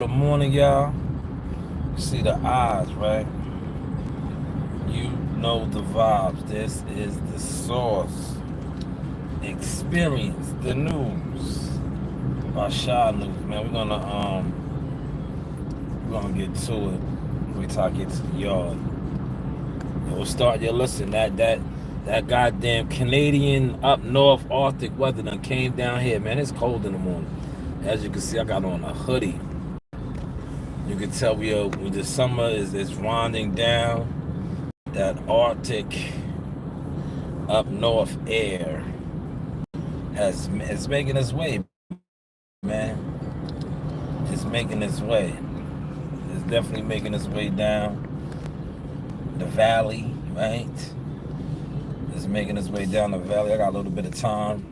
Good morning, y'all. You see the eyes, right? You know the vibes. This is the source. Experience the news. Our shy news, man. We're gonna get to it. Wait till I get to the yard. We'll start your listen. That goddamn Canadian up north Arctic weather done came down here, man. It's cold in the morning. As you can see, I got on a hoodie. You can tell the summer is winding down. That Arctic up north air is making its way, man. It's making its way. It's definitely making its way down the valley, right? It's making its way down the valley. I got a little bit of time.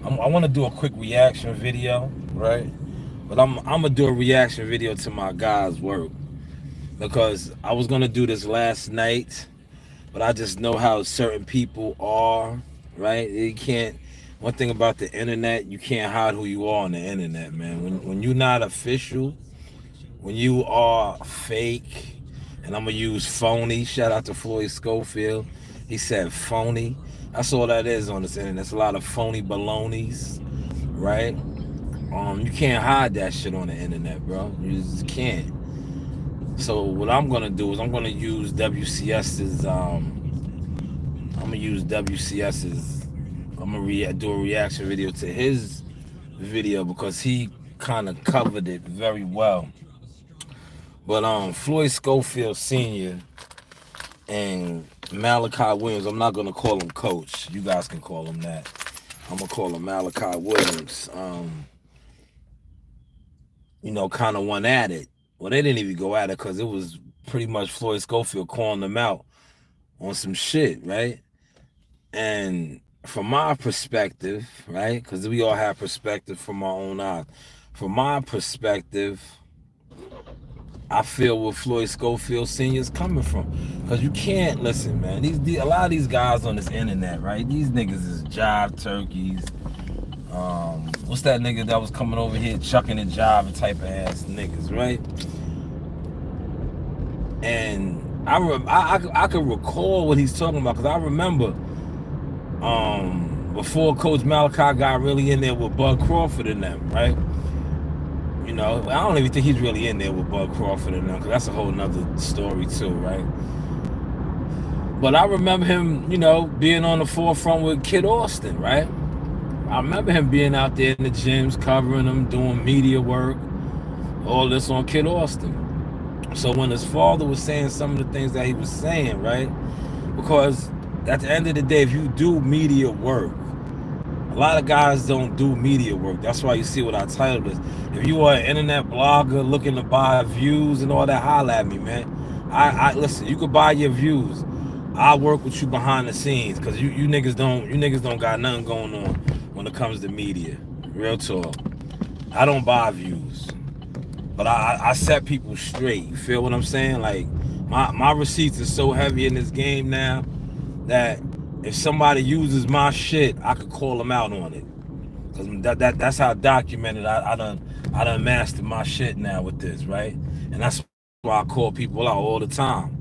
I want to do a quick reaction video, right? But I'm gonna do a reaction video to my guy's work because I was gonna do this last night, but I just know how certain people are, right? You can't. One thing about the internet, you can't hide who you are on the internet, man. When you're not official, when you are fake, and I'm gonna use phony. Shout out to Floyd Schofield. He said phony. That's all that is on this internet. It's a lot of phony balonies, right? You can't hide that shit on the internet, bro. You just can't. So what I'm gonna do is I'm gonna use WCS's I'm gonna use WCS's. I'm gonna do a reaction video to his video because he kind of covered it very well. But Floyd Schofield Sr. and Malachi Williams, I'm not gonna call him Coach. You guys can call him that. I'm gonna call him Malachi Williams. Kind of went at it. Well, they didn't even go at it because it was pretty much Floyd Schofield calling them out on some shit, right? And from my perspective, right? Because we all have perspective from our own eyes. From my perspective, I feel where Floyd Schofield Sr. is coming from. Because you can't listen, man. A lot of these guys on this internet, right? These niggas is jive turkeys. What's that nigga that was coming over here chucking and jiving type of ass niggas, right? And I could recall what he's talking about because I remember before Coach Malachi got really in there with Bud Crawford and them, right? I don't even think he's really in there with Bud Crawford and them because that's a whole nother story too, right? But I remember him, being on the forefront with Kid Austin, right? I remember him being out there in the gyms, covering them, doing media work, all this on Kid Austin. So when his father was saying some of the things that he was saying, right? Because at the end of the day, if you do media work, a lot of guys don't do media work. That's why you see what I titled this. If you are an internet blogger looking to buy views and all that, holla at me, man. I listen. You could buy your views. I'll work with you behind the scenes because you niggas don't got nothing going on when it comes to media. Real talk. I don't buy views, but I set people straight. You feel what I'm saying? Like my receipts are so heavy in this game now that if somebody uses my shit, I could call them out on it. Cause that's how documented I done mastered my shit now with this, right? And that's why I call people out all the time.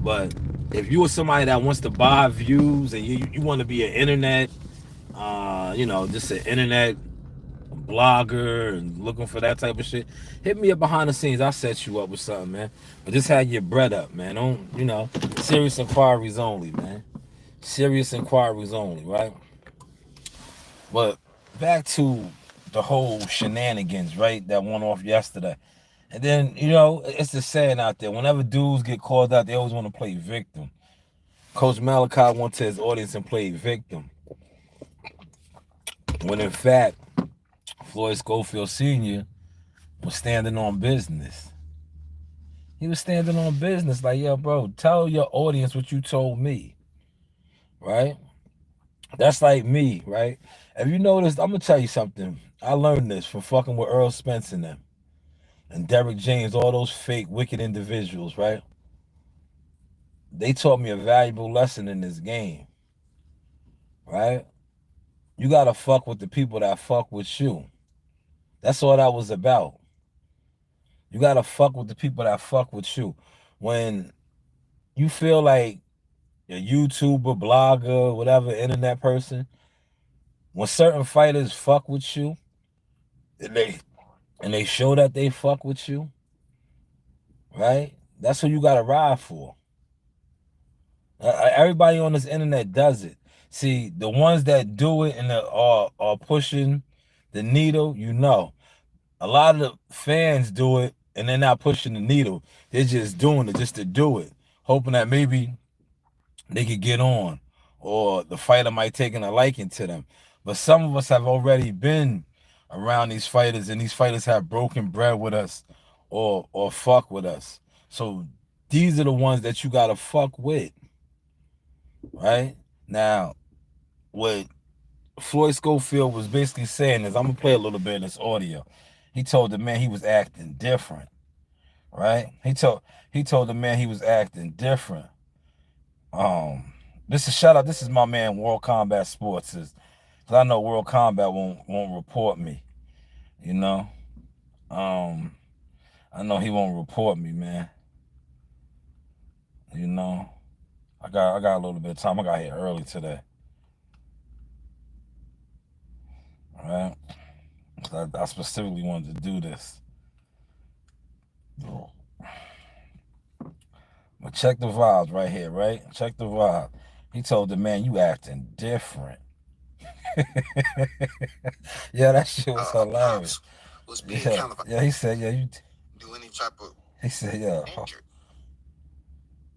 But if you are somebody that wants to buy views and you want to be an internet, just an internet blogger and looking for that type of shit, hit me up behind the scenes. I'll set you up with something, man. But just have your bread up, man. Don't, serious inquiries only, man. Serious inquiries only, right? But back to the whole shenanigans, right? That went off yesterday. And then, it's the saying out there. Whenever dudes get called out, they always want to play victim. Coach Malachi went to his audience and played victim. When in fact, Floyd Schofield Sr. was standing on business. He was standing on business like, yo, bro, tell your audience what you told me, right? That's like me, right? Have you noticed, I'm going to tell you something. I learned this from fucking with Earl Spence and them. And Derrick James, all those fake, wicked individuals, right? They taught me a valuable lesson in this game, right? You got to fuck with the people that fuck with you. That's all that was about. You gotta fuck with the people that fuck with you. When you feel like a YouTuber, blogger, whatever, internet person, when certain fighters fuck with you and they show that they fuck with you, right? That's who you gotta ride for. Everybody on this internet does it. See, the ones that do it and are pushing the needle, you know. A lot of the fans do it and they're not pushing the needle. They're just doing it just to do it, hoping that maybe they could get on or the fighter might take a liking to them. But some of us have already been around these fighters and these fighters have broken bread with us or fuck with us. So these are the ones that you gotta fuck with, right? Now, what Floyd Schofield was basically saying is, I'm gonna play a little bit of this audio. He told the man he was acting different, right? He told the man he was acting different. This is shout out. This is my man World Combat Sports. Cause I know World Combat won't report me. You know, um, I know he won't report me, man. You know, I got a little bit of time. I got here early today. All right, I specifically wanted to do this. But check the vibes right here, right? Check the vibe. He told the man, "You acting different." Yeah, that shit was hilarious. Was being kind of he said, yeah, you do any type of. He said, yeah. Injured.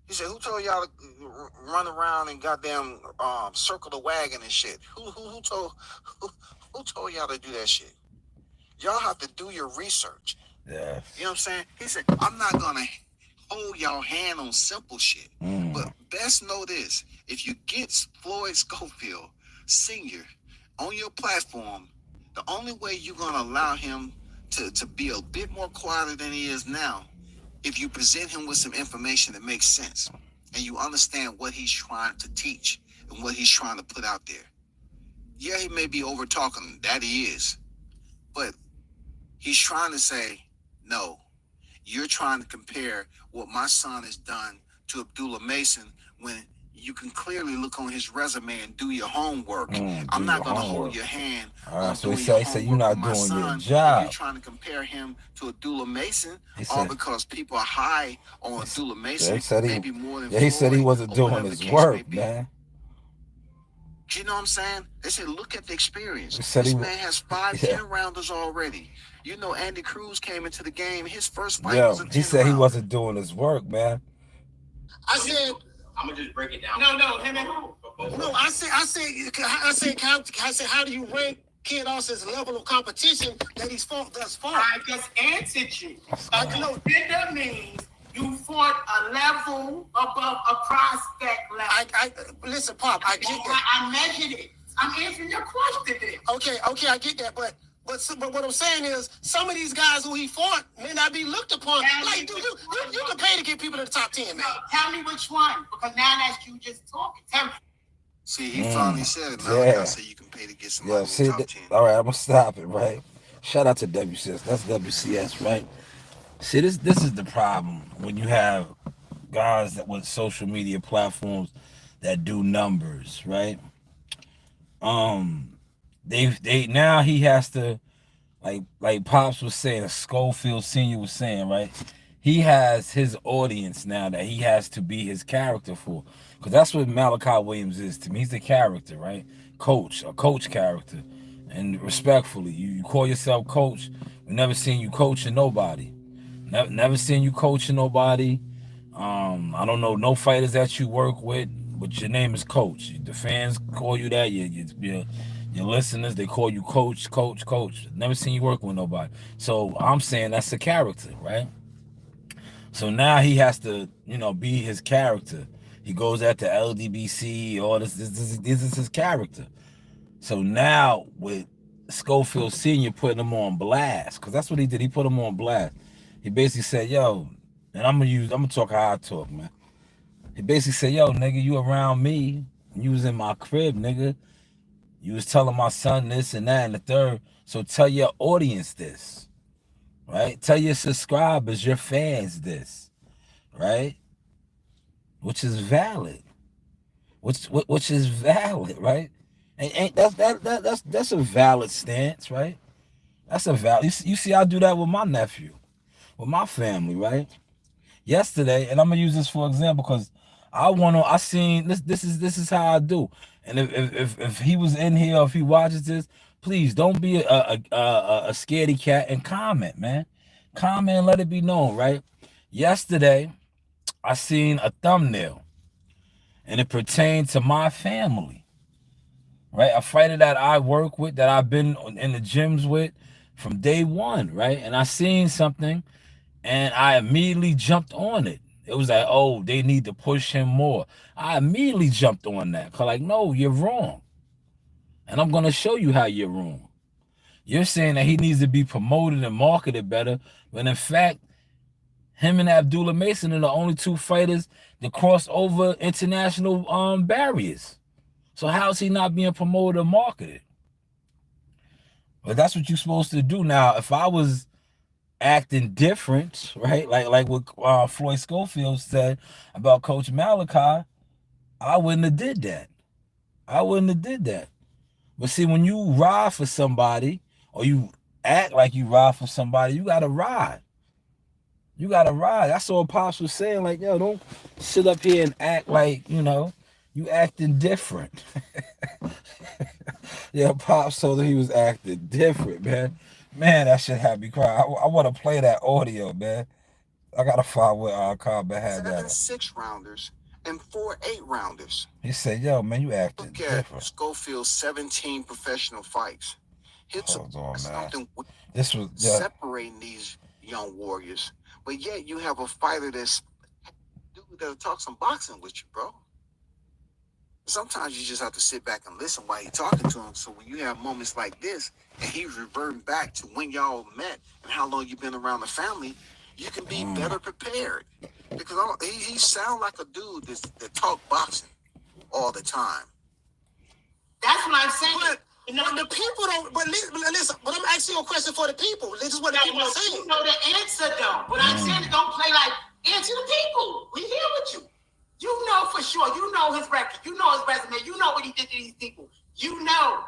He said, "Who told y'all to run around and goddamn circle the wagon and shit? Who told y'all to do that shit? Y'all have to do your research." Yeah. You know what I'm saying? He said, "I'm not gonna hold y'all hand on simple shit. But best know this: if you get Floyd Schofield Sr. on your platform, the only way you're gonna allow him to be a bit more quieter than he is now, if you present him with some information that makes sense and you understand what he's trying to teach and what he's trying to put out there. Yeah, he may be over talking, that he is, but he's trying to say, no, you're trying to compare what my son has done to Abdullah Mason when you can clearly look on his resume and do your homework. I'm not going to hold your hand on so doing your homework. You're not doing son, your job. You're trying to compare him to Abdullah Mason, all because people are high on Abdullah Mason, maybe more than Floyd. He said he wasn't doing his work, man. You know what I'm saying? They said, look at the experience. This man has 10 rounders already. You know, Andy Cruz came into the game. His first fight was a 10 he said rounder. He wasn't doing his work, man. I said, I'm gonna just break it down. No, I said, how do you rank Ken Austin's level of competition that he's fought thus far? I just answered you. That means you fought a level above a prospect level. Listen, Pop, I get that. I measured it. I'm answering your question then. Okay, I get that, but what I'm saying is, some of these guys who he fought may not be looked upon. Like, dude, you can pay to get people to the top 10, man. Tell me which one, because now that's you just talking. Tell me. See, he finally said it. Now I say you can pay to get somebody to the top 10. All right, I'm gonna stop it, right? Shout out to WCS. That's WCS, right? See, this is the problem when you have guys that with social media platforms that do numbers, right? They now he has to, like Pops was saying, Schofield Sr. was saying, right? He has his audience now that he has to be his character for. Because that's what Malachi Williams is to me. He's a character, right? A coach character. And respectfully, you call yourself coach. We've never seen you coaching nobody. Never seen you coaching nobody. I don't know no fighters that you work with, but your name is Coach. The fans call you that. Your listeners, they call you Coach. Never seen you work with nobody. So I'm saying that's a character, right? So now he has to, be his character. He goes at the LDBC, all this is his character. So now with Schofield Sr. putting him on blast, because that's what he did. He put him on blast. He basically said, yo, and I'm gonna talk how I talk, man. He basically said, yo, nigga, you around me, you was in my crib, nigga. You was telling my son this and that and the third. So tell your audience this, right? Tell your subscribers, your fans this, right? Which is valid. Which is valid, right? And ain't that's a valid stance, right? That's a valid. You see, I do that with my nephew, with my family, right? Yesterday, and I'm gonna use this for example because I seen this. This is how I do. And if he was in here, or if he watches this, please don't be a scaredy cat and comment, man. Comment and let it be known, right? Yesterday, I seen a thumbnail, and it pertained to my family, right? A fighter that I work with, that I've been in the gyms with from day one, right? And I seen something, and I immediately jumped on it. It was like, oh, they need to push him more. I immediately jumped on that. Cause like, no, you're wrong. And I'm gonna show you how you're wrong. You're saying that he needs to be promoted and marketed better, when in fact, him and Abdullah Mason are the only two fighters that cross over international barriers. So how is he not being promoted or marketed? But that's what you're supposed to do. Now, if I was acting different, right? Like what Floyd Schofield said about Coach Malachi, I wouldn't have did that. I wouldn't have did that. But see, when you ride for somebody, or you act like you ride for somebody, you gotta ride. You gotta ride. That's what Pops was saying. Like, yo, don't sit up here and act like, you acting different. Yeah, Pops told him he was acting different, man. Man, that shit had me cry. I want to play that audio, man. I gotta find what Combat had that. 7 6-rounders and 4 8-rounders. He said, "Yo, man, you acting Look different." at Schofield's 17 professional fights. It's Hold on, man. something This was separating these young warriors, but yet you have a fighter that'll talk some boxing with you, bro. Sometimes you just have to sit back and listen while you're talking to him. So when you have moments like this, and he's reverting back to when y'all met and how long you've been around the family, you can be better prepared. Because he sounds like a dude that talk boxing all the time. That's what I'm saying. But the people don't. But listen. But I'm asking you a question for the people. This is what the people are saying. You know the answer, though. But I'm saying, don't play like answer the people. We here with you. You know for sure. You know his record. You know his resume. You know what he did to these people. You know.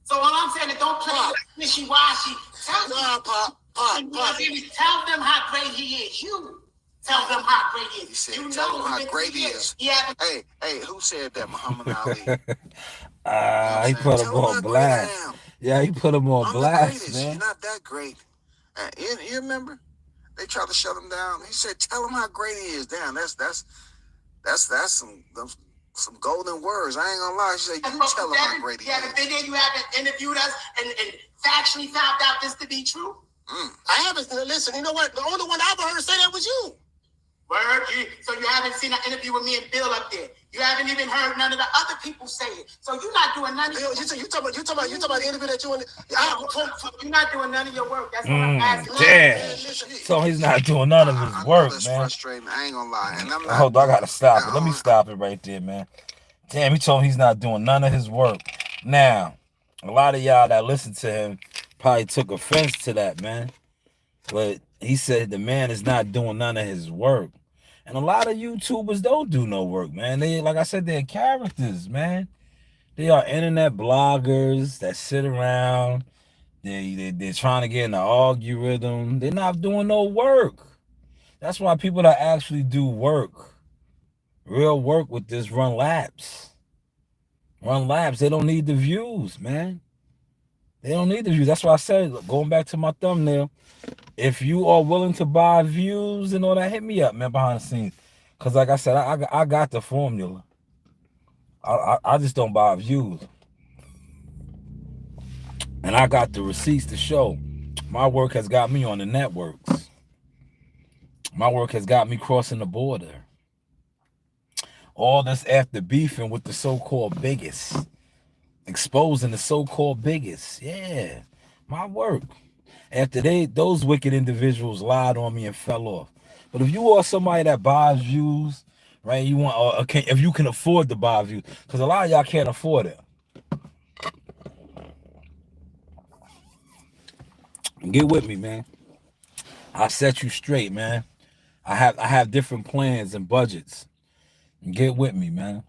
So all I'm saying is don't play like wishy-washy. Tell them how great he is. You tell them how great he is. He said, tell them how great he is. Yeah. Hey, who said that? Muhammad Ali. He put him on blast. Yeah, he put him on blast, man. You're not that great. You remember? They tried to shut him down. He said, tell him how great he is. Damn, that's some golden words. I ain't gonna lie. She said, you tell him how great he is. Yeah, but then you haven't interviewed us and factually found out this to be true? I haven't. Listen, you know what? The only one I've heard say that was you. Word. So you haven't seen an interview with me and Bill up there. You haven't even heard none of the other people say it. So you're not doing none of you talking about the interview that you want. You're not doing none of your work. That's what I'm asking. Damn. So he's not doing none of his work, that's man. Frustrating. I ain't gonna lie. And I'm not. Hold on, I gotta stop it. Let me stop it right there, man. Damn, he told him he's not doing none of his work. Now, a lot of y'all that listen to him probably took offense to that, man. But he said the man is not doing none of his work. And a lot of YouTubers don't do no work, man. They, like I said, they're characters, man. They are internet bloggers that sit around. They're trying to get in the algorithm. They're not doing no work. That's why people that actually do work, real work with this, run laps. Run laps. They don't need the views, man. They don't need the views. That's why I said, going back to my thumbnail, if you are willing to buy views and all that, hit me up, man, behind the scenes. Because like I said, I got the formula. I just don't buy views. And I got the receipts to show. My work has got me on the networks. My work has got me crossing the border. All this after beefing with the so-called biggest. Exposing the so-called biggest. Yeah, my work. After those wicked individuals lied on me and fell off. But if you are somebody that buys views, right? You want, or if you can afford to buy views, because a lot of y'all can't afford it. Get with me, man. I set you straight, man. I have different plans and budgets. Get with me, man.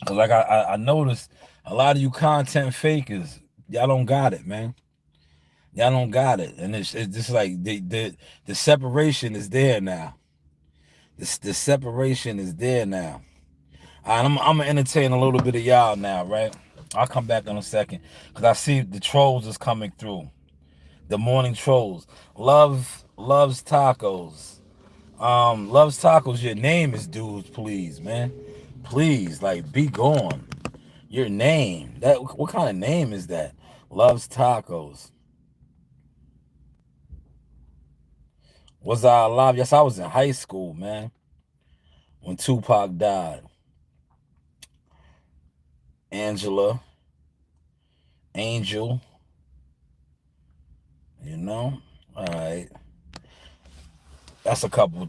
Cause like I noticed a lot of you content fakers, y'all don't got it, man. Y'all don't got it, and it's just like the separation is there now. The separation is there now. All right, I'm gonna entertain a little bit of y'all now, right? I'll come back in a second because I see the trolls is coming through. The morning trolls. Loves tacos. Loves tacos. Your name is dudes, please, man. Please, like, be gone. Your name. That what kind of name is that? Loves tacos. Was I alive? Yes, I was in high school, man, when Tupac died. Angela, Angel, you know. All right. That's a couple,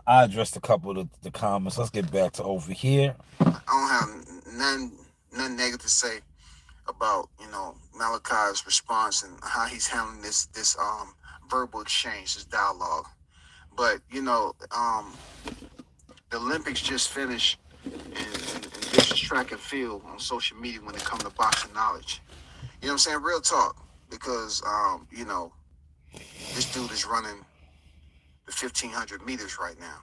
I addressed a couple of the comments. Let's get back to over here. I don't have nothing negative to say about Malachi's response and how he's handling this verbal exchange, this dialogue. But the Olympics just finished, and this is track and field on social media when it comes to boxing knowledge. You know what I'm saying? Real talk, because this dude is running the 1,500 meters right now.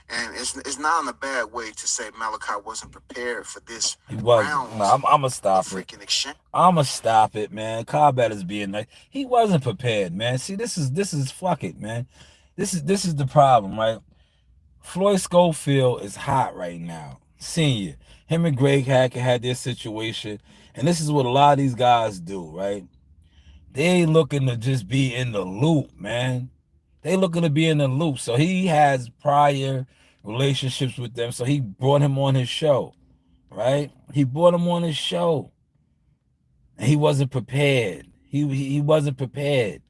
And it's not in a bad way to say Malachi wasn't prepared for this He wasn't. round. No, I'm gonna stop it. Freaking exchange. I'm gonna stop it, man. Combat is being nice. He wasn't prepared, man. See, this is fuck it, man. This is the problem, right? Floyd Schofield is hot right now. Senior. Him and Greg Hackett had their situation. And this is what a lot of these guys do, right? They looking to just be in the loop, man. They looking to be in the loop. So he has prior relationships with them. So he brought him on his show, right? He brought him on his show. And he wasn't prepared. He wasn't prepared.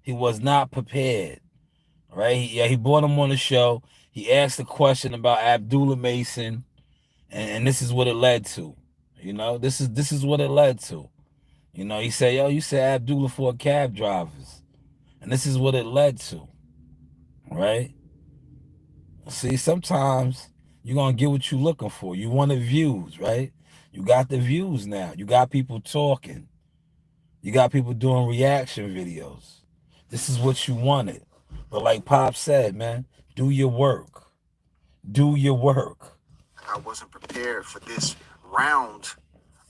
He was not prepared, right? He brought him on the show. He asked a question about Abdullah Mason, and this is what it led to. This is what it led to. He said, yo, you said Abdullah for cab drivers. And this is what it led to. Right? See, sometimes you're going to get what you're looking for. You wanted views, right? You got the views now. You got people talking. You got people doing reaction videos. This is what you wanted. But like Pop said, man, do your work. Do your work. I wasn't prepared for this round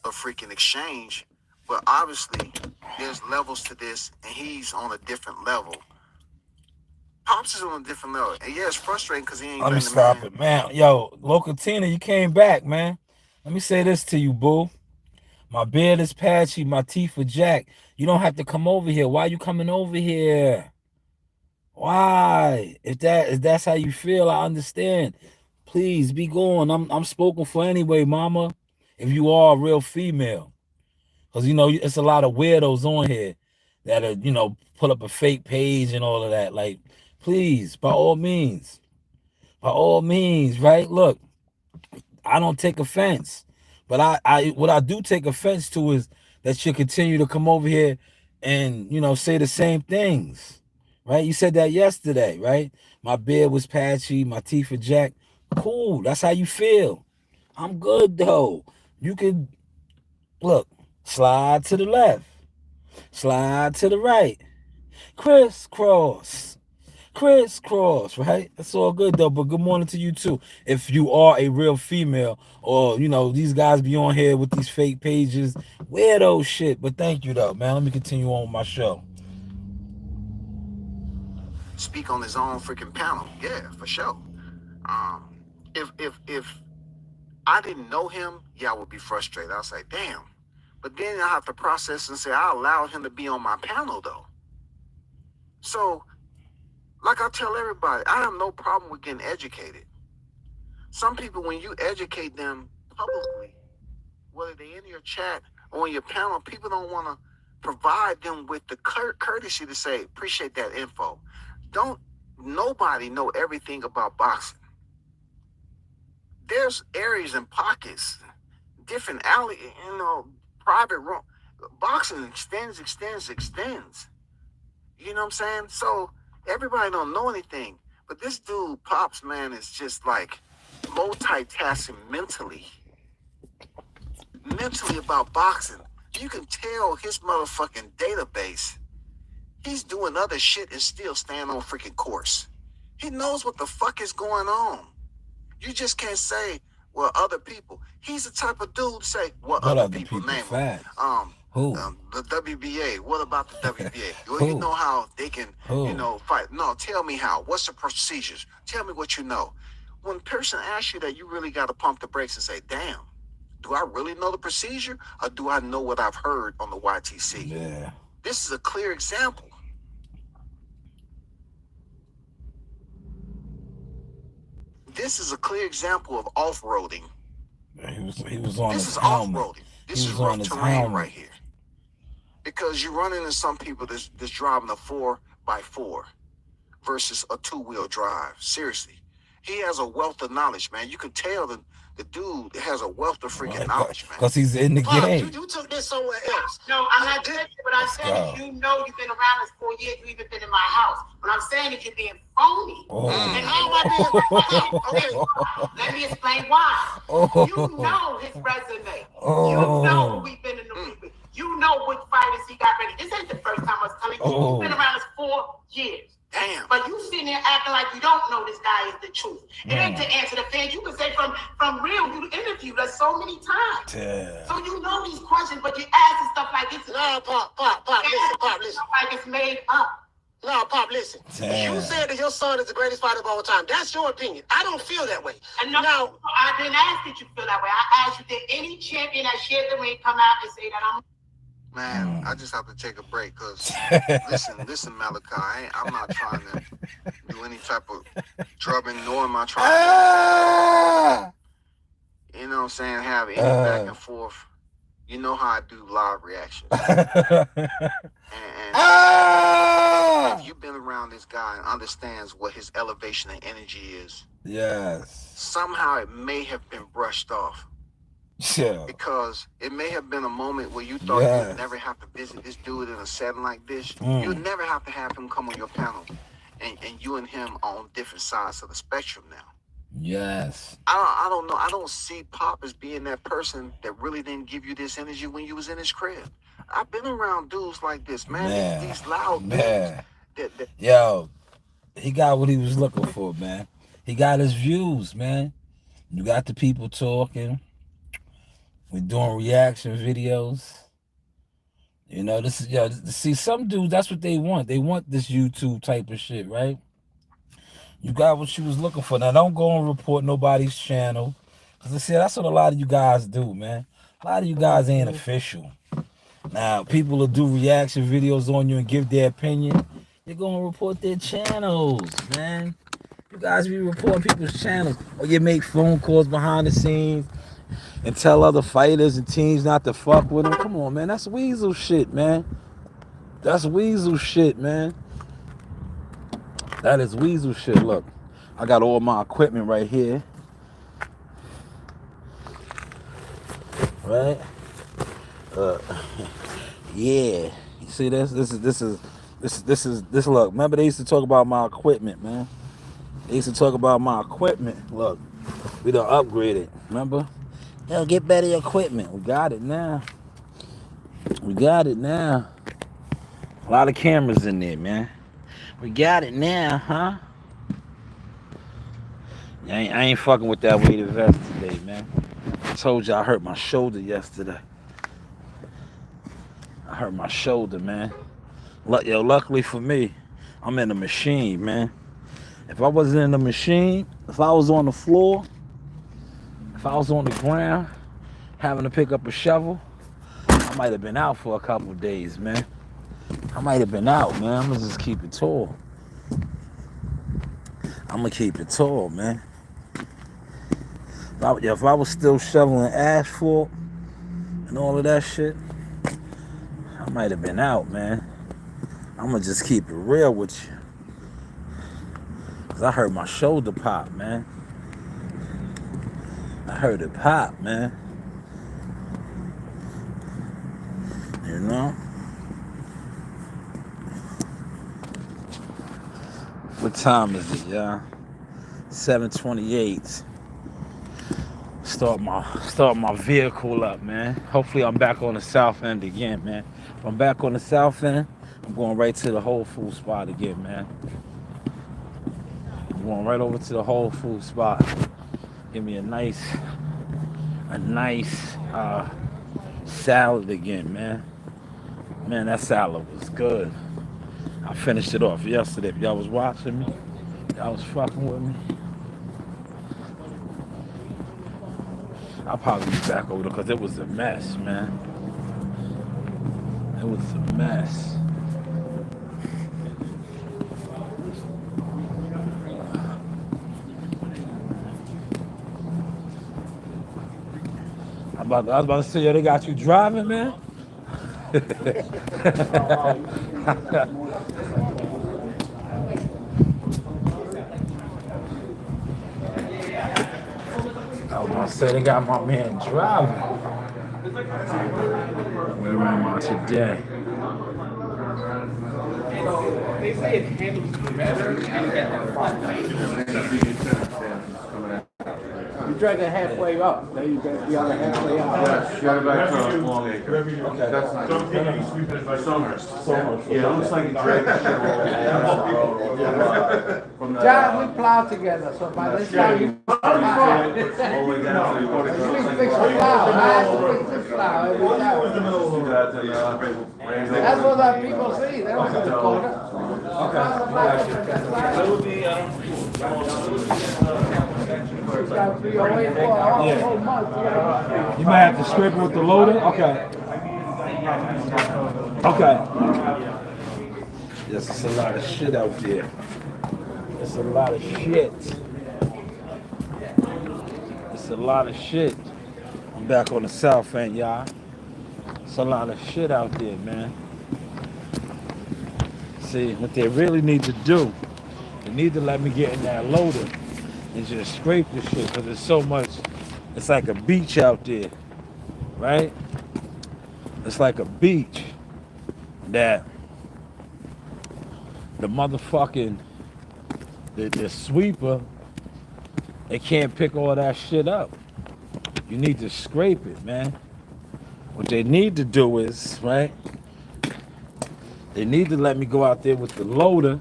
of freaking exchange. But obviously, there's levels to this, and he's on a different level. Pops is on a different level. And yeah, it's frustrating because he ain't Let me been stop it, man. Yo, Local Tina, you came back, man. Let me say this to you, boo. My beard is patchy, my teeth are jacked. You don't have to come over here. Why you coming over here? Why? If that's how you feel, I understand. Please be going. I'm spoken for anyway, mama. If you are a real female. Because, it's a lot of weirdos on here that are, put up a fake page and all of that. Like, please, by all means, right? Look, I don't take offense. But what I do take offense to is that you continue to come over here and, say the same things, right? You said that yesterday, right? My beard was patchy, my teeth are jacked. Cool, that's how you feel. I'm good, though. You could, look, slide to the left, slide to the right, crisscross, right? That's all good, though, but good morning to you, too. If you are a real female or, these guys be on here with these fake pages, weirdo shit, but thank you, though, man. Let me continue on with my show. Speak on his own freaking panel. Yeah, for sure. If I didn't know him, yeah, I would be frustrated. I was like, damn. But then I have to process and say, I allowed him to be on my panel, though. So, like I tell everybody, I have no problem with getting educated. Some people, when you educate them publicly, whether they're in your chat or on your panel, people don't want to provide them with the courtesy to say, appreciate that info. Don't nobody know everything about boxing. There's areas and pockets, different alley, private room. Boxing extends. You know what I'm saying? So Everybody don't know anything, but this dude, Pops, man, is just like multitasking mentally about boxing. You can tell his motherfucking database. He's doing other shit and still staying on freaking course. He knows what the fuck is going on. You just can't say, well, other people. He's the type of dude to say, what other people name him. Who? The WBA. What about the WBA? Well, Who? you know how they can, Who? you know, fight. No, tell me how. What's the procedures? Tell me what you know. When a person asks you that, you really got to pump the brakes and say, damn, do I really know the procedure, or do I know what I've heard on the YTC? Yeah. This is a clear example. This is a clear example of off-roading. He was on This his is helmet. off-roading. This He is was on rough his terrain helmet. right here. Because you run into some people that's driving a 4x4 versus a 2-wheel drive. Seriously. He has a wealth of knowledge, man. You can tell the dude has a wealth of freaking knowledge, man. Because he's in the game. You took this somewhere else. No, I'm not saying it. What I'm saying is, you know, you've been around us 4 years. You even been in my house. What I'm saying is, you're being phony. Oh. And how am I being phony? Okay, let me explain why. You know his resume. You know we've been in the ring with. You know which fighters he got ready. This ain't the first time I was telling you. You've been around us 4 years. Damn. But you sitting there acting like you don't know this guy is the truth. It ain't to answer the fans. You can say from real, you interviewed us so many times. Yeah. So you know these questions, but you asking stuff like this. No, Pop, listen. Stuff like it's made up. No, Pop, listen. Damn. You said that your son is the greatest fighter of all time. That's your opinion. I don't feel that way. And no, I didn't ask that you feel that way. I asked you, did any champion that shared the ring come out and say that I'm... Man, I just have to take a break because, listen, Malachi, I'm not trying to do any type of drubbing, nor am I trying to, you know what I'm saying, have any back and forth. You know how I do live reactions. And if you've been around this guy and understands what his elevation and energy is, yes, somehow it may have been brushed off. Yeah. Because it may have been a moment where you thought you'd never have to visit this dude in a setting like this. You'd never have to have him come on your panel. And you and him are on different sides of the spectrum now. Yes. I don't know. I don't see Pop as being that person that really didn't give you this energy when you was in his crib. I've been around dudes like this, man. These loud dudes. Yo, he got what he was looking for, man. He got his views, man. You got the people talking. We're doing reaction videos. You know, this is, see, some dudes, that's what they want. They want this YouTube type of shit, right? You got what you was looking for. Now, don't go and report nobody's channel. Because I said, that's what a lot of you guys do, man. A lot of you guys ain't official. Now, people will do reaction videos on you and give their opinion. They're going to report their channels, man. You guys be reporting people's channels. Or you make phone calls behind the scenes and tell other fighters and teams not to fuck with them. Come on, man. That's weasel shit, man. That's weasel shit, man. That is weasel shit. Look, I got all my equipment right here. Right? Yeah. You see this? This is look. Remember they used to talk about my equipment, man. They used to talk about my equipment. Look, we done upgraded. Remember? Yo, get better equipment. We got it now. We got it now. A lot of cameras in there, man. We got it now, huh? I ain't fucking with that weighted vest today, man. I told you I hurt my shoulder yesterday. I hurt my shoulder, man. Yo, luckily for me, I'm in the machine, man. If I wasn't in the machine, if I was on the floor, if I was on the ground having to pick up a shovel, I might have been out for a couple of days, man. I might have been out, man. I'm gonna just keep it tall. I'm gonna keep it tall, man. If I was still shoveling asphalt and all of that shit, I might have been out, man. I'm gonna just keep it real with you. Cause I heard my shoulder pop, man. I heard it pop, man. You know? time is it, y'all? 7:28. Start my vehicle up, man. Hopefully I'm back on the south end again, man. If I'm back on the south end, I'm going right to the Whole Food spot again, man. I'm going right over to the Whole Food spot. Give me a nice salad again, man. Man, that salad was good. I finished it off yesterday. If y'all was watching me, y'all was fucking with me. I'll probably be back over there because it was a mess, man. It was a mess. I was about to say, yo, they got you driving, man? I was gonna say they got my man driving. Where am I today? They say it handles better. You drag it halfway up, then you get the other halfway out. Yes, you gotta back to Long Acre. Okay. That's nice. Don't think you sweep it by Somers. Yeah, It looks like you dragged the shit from the. John, we plow together, so by this time you. All the way down to the We fix the plow, I have to fix the plow every time. That's what our people see, they don't see the corner. It's got 308 all the whole month. You might have to scrape it with the loader? Okay. Okay. Yes, it's a lot of shit out there. It's a lot of shit. It's a lot of shit. I'm back on the south end, y'all. It's a lot of shit out there, man. See, what they really need to do, they need to let me get in that loader and just scrape the shit, because there's so much, it's like a beach out there, right? It's like a beach that the motherfucking, the sweeper, they can't pick all that shit up. You need to scrape it, man. What they need to do is, right, they need to let me go out there with the loader,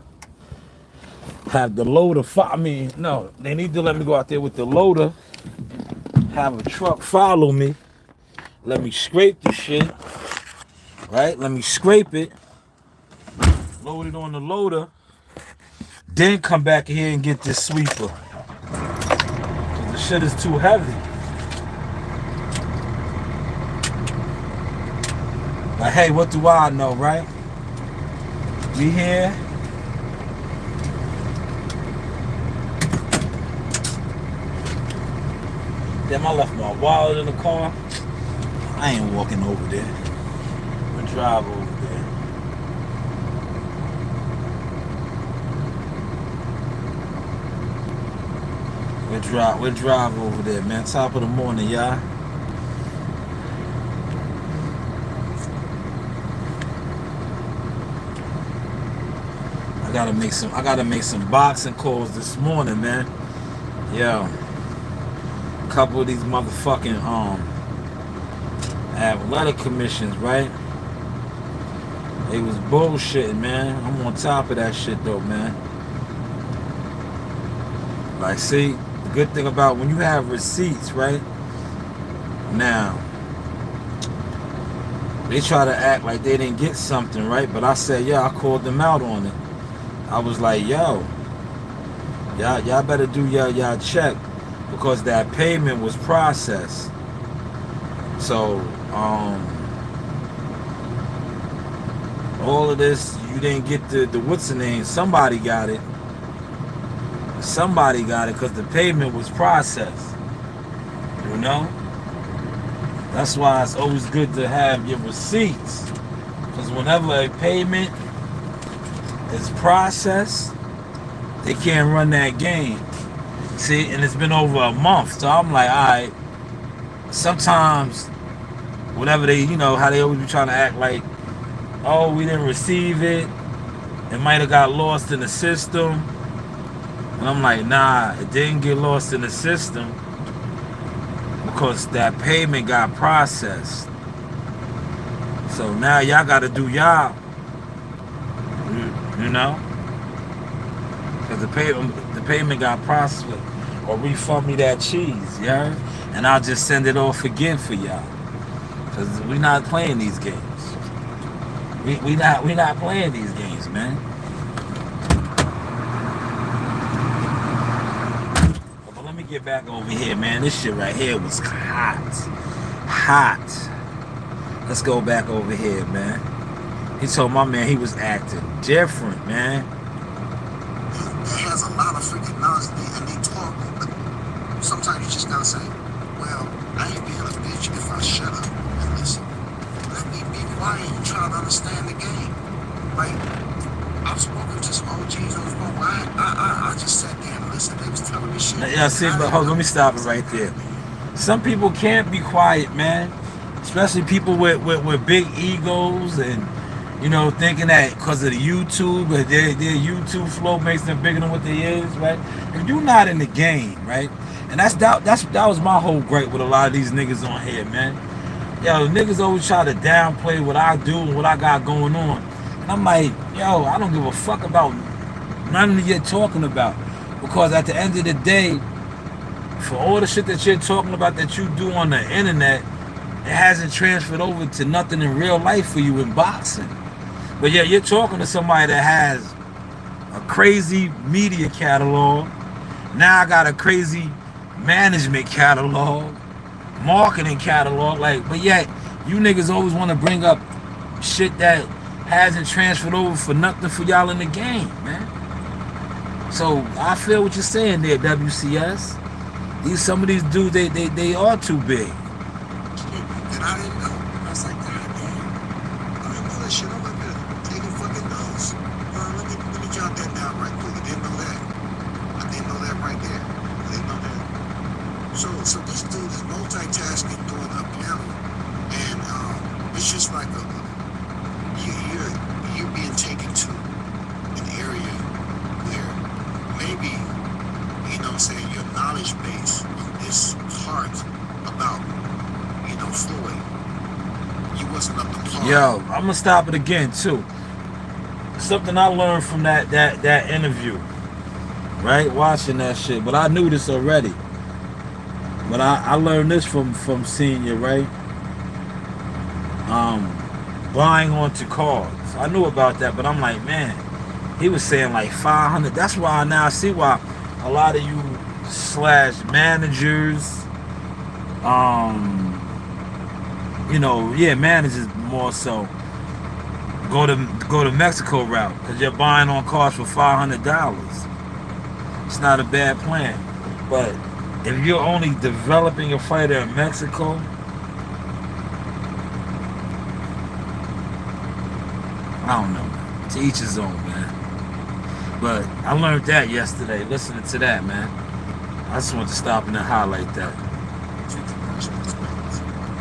have the loader, they need to let me go out there with the loader, have a truck follow me, let me scrape the shit, right? Let me scrape it, load it on the loader, then come back here and get this sweeper. 'Cause the shit is too heavy. Like, hey, what do I know, right? We here. Damn, I left my wallet in the car. I ain't walking over there. I'm gonna drive over there. We'll drive over there, man. Top of the morning, y'all. I gotta make some boxing calls this morning, man. Yo. A couple of these motherfucking athletic commissions, right? They was bullshitting, man. I'm on top of that shit though, man. Like, see, the good thing about when you have receipts, right? Now, they try to act like they didn't get something, right? But I said, yeah, I called them out on it. I was like, yo, y'all better do y'all check, because that payment was processed. So, all of this, you didn't get the what's the name? Somebody got it. Somebody got it because the payment was processed. You know? That's why it's always good to have your receipts. Because whenever a payment is processed, they can't run that game. See, and it's been over a month. So I'm like, all right, sometimes, whatever they, you know, how they always be trying to act like, oh, we didn't receive it. It might have got lost in the system. And I'm like, nah, it didn't get lost in the system because that payment got processed. So now y'all got to do y'all, you know, because the payment got processed, or refund me that cheese, yeah, and I'll just send it off again for y'all, because we not playing these games. We not playing these games, man. But let me get back over here, man. This shit right here was hot. Let's go back over here, man. He told my man he was acting different, man. It has a lot of freaking knowledge and they talk, but sometimes you just gotta say, well, I ain't being a bitch if I shut up and listen. Let me be quiet and try to understand the game. Like, I've spoken to some OGs on the phone. I just sat there and listened. They was telling me shit. Yeah, see, but hold on, let me stop it right there. Some people can't be quiet, man. Especially people with big egos and, you know, thinking that because of the YouTube, their YouTube flow makes them bigger than what they is, right? If you're not in the game, right? And that was my whole gripe with a lot of these niggas on here, man. Yo, niggas always try to downplay what I do and what I got going on. And I'm like, yo, I don't give a fuck about none of you're talking about. Because at the end of the day, for all the shit that you're talking about that you do on the internet, it hasn't transferred over to nothing in real life for you in boxing. But yeah, you're talking to somebody that has a crazy media catalog. Now I got a crazy management catalog, marketing catalog. Like, but yet you niggas always want to bring up shit that hasn't transferred over for nothing for y'all in the game, man. So I feel what you're saying there, WCS. Some of these dudes, they are too big. And I didn't know. I was like, God damn. I didn't know that shit. I'm like, taking fucking notes. Let me jot that down right quick. I didn't know that. I didn't know that right there. I didn't know that. So this dude is multitasking doing a panel, and it's just like you're being taken to an area where maybe, you know what I'm saying, your knowledge base is part about, you know, Floyd. You wasn't up to par. Yo, I'm gonna stop it again too. Something I learned from that interview, right? Watching that shit, but I knew this already. But I learned this from Senior, right? Buying onto cards. I knew about that, but I'm like, man, he was saying like 500. That's why now I see why a lot of you / managers, you know, yeah, managers more so go to Mexico route because you're buying on cards for $500. It's not a bad plan, but if you're only developing a fighter in Mexico, I don't know, man. To each his own, man. But I learned that yesterday, listening to that, man. I just want to stop and highlight that.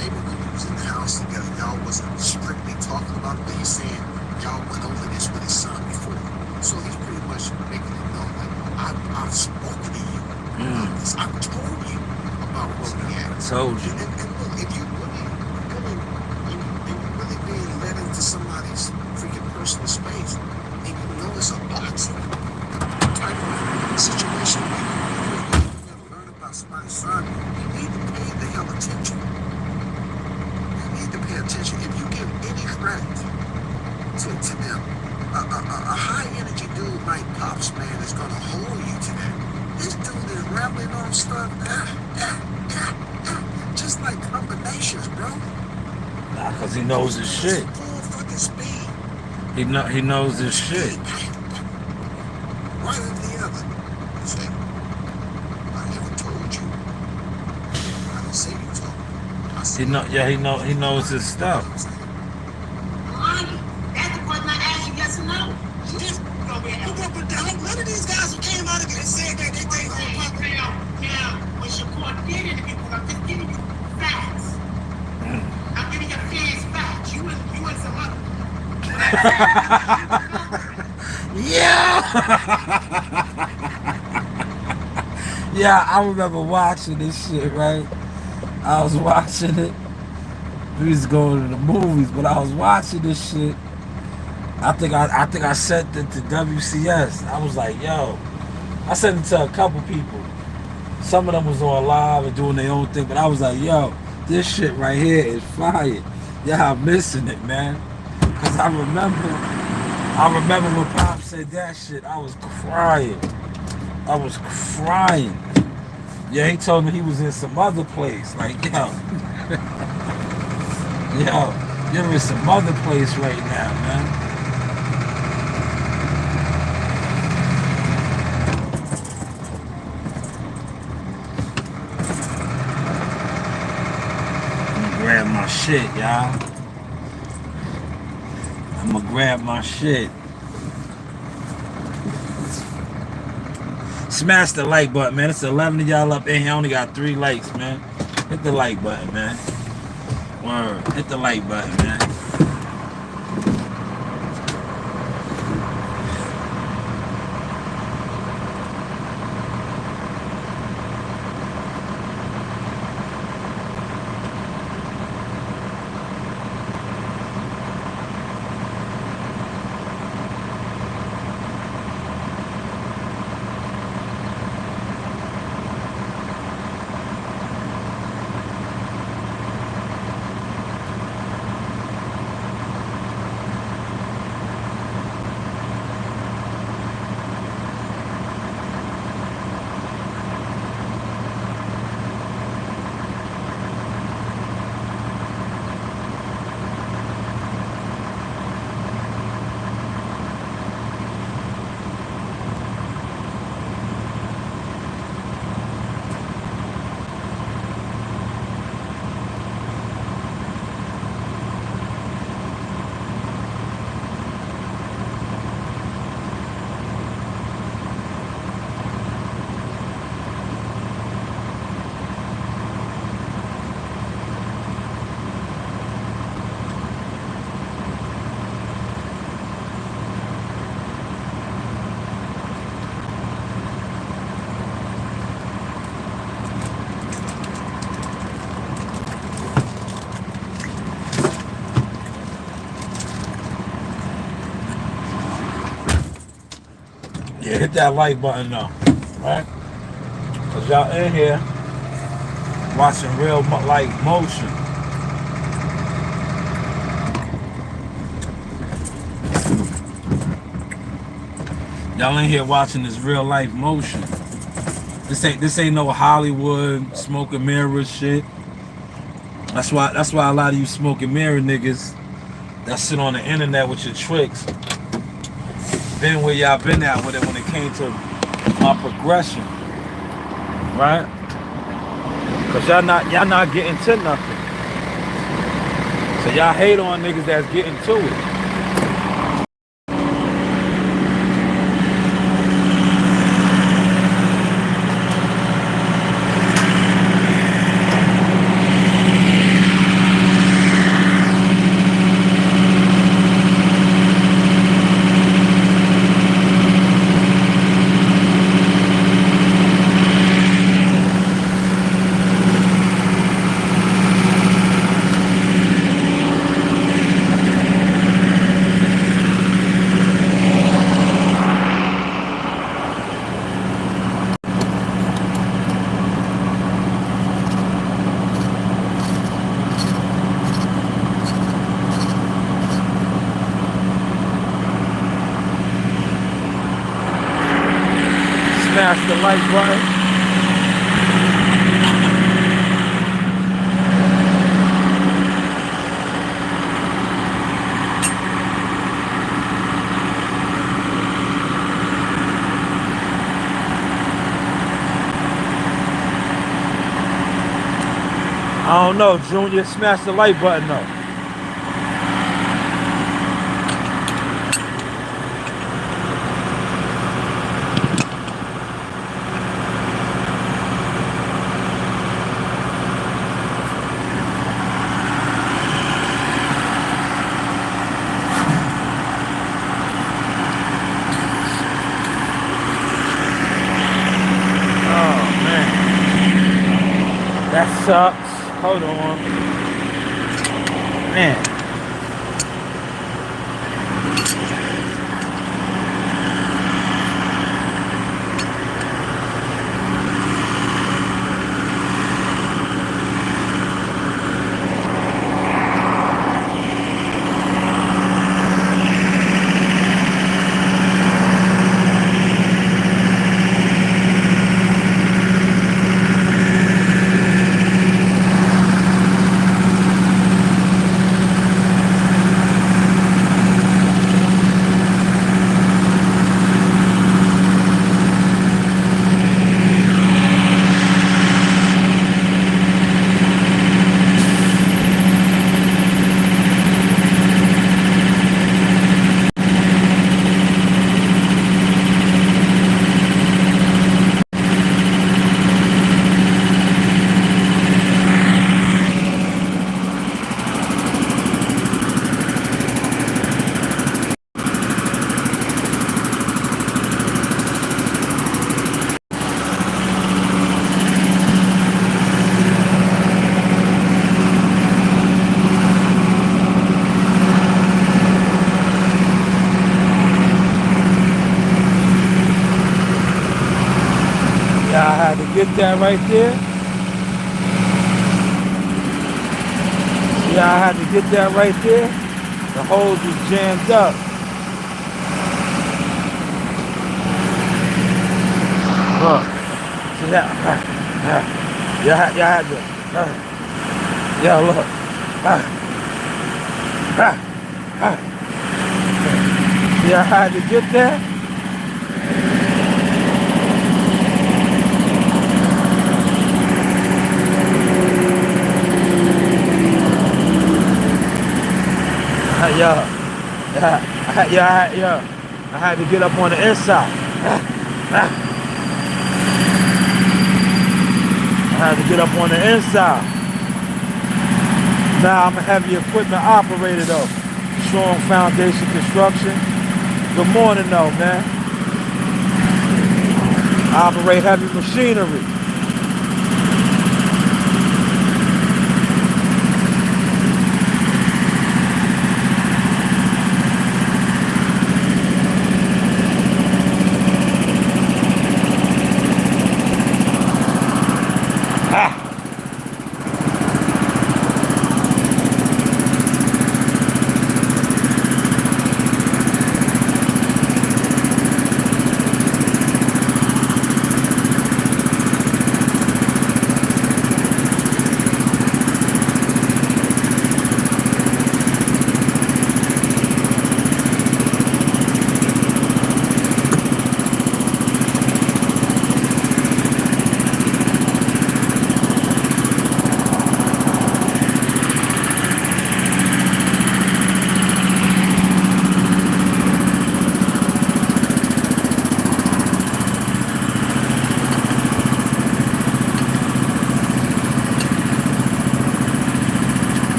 Maybe when you was in the house together, y'all wasn't strictly talking about it, but he's saying y'all went over this with his son before. So he's pretty much making it known, like, I've spoken to you about this. I've told you about where we at. I told you. And look, if you really being led into somebody's freaking personal space, and you know it's a boxing type of situation where you never learn about somebody's son, you need to pay the hell attention. You need to pay attention. If you give any credit to them, a high energy dude like Pops, man, is gonna hold you to that. This dude is rambling on stuff, just like combinations, bro. Nah, cause he knows his shit. Full fucking speed. He knows his shit. Right over the other. You say, I never told you. I didn't say you told me. I said, He knows his stuff. Lying. That's the question I asked you, yes or no. You just go there. None of these guys who came out and said that they think Now, when Shakur did interview, I'm just giving you facts. I'm giving your fans facts. You and some other. Yeah. Yeah, I remember watching this shit, right? I was watching it. We was going to the movies, but I was watching this shit. I think I sent it to WCS. I was like, yo. I sent it to a couple people. Some of them was on live and doing their own thing, but I was like, yo, this shit right here is fire. Y'all missing it, man. Cause I remember when Pop said that shit, I was crying. I was crying. Yeah, he told me he was in some other place. Like, yo, you're in some other place right now, man. Grab my shit, y'all. I'm gonna grab my shit. Smash the like button, man. It's 11 of y'all up in here. I only got 3 likes, man. Hit the like button, man. Word. Hit the like button, man. Yeah, hit that like button though, right? Cause y'all in here watching real like motion. Y'all in here watching this real life motion. This ain't no Hollywood smoke and mirror shit. That's why a lot of you smoke and mirror niggas that sit on the internet with your tricks been where y'all been at with it when it came to my progression, right? Cause y'all not getting to nothing. So y'all hate on niggas that's getting to it. Smash the like button. I don't know, Junior. Smash the like button though. Oh man. That sucks. Hold on. Man. Yeah, I had to get that right there. Yeah, I had to get that right there. The hose was jammed up. Look. See that? Yeah, I had to. Yeah, look. Yeah, I had to get that. I had to get up on the inside. I had to get up on the inside. Now I'm a heavy equipment operator though. Strong Foundation Construction. Good morning though, man. I operate heavy machinery.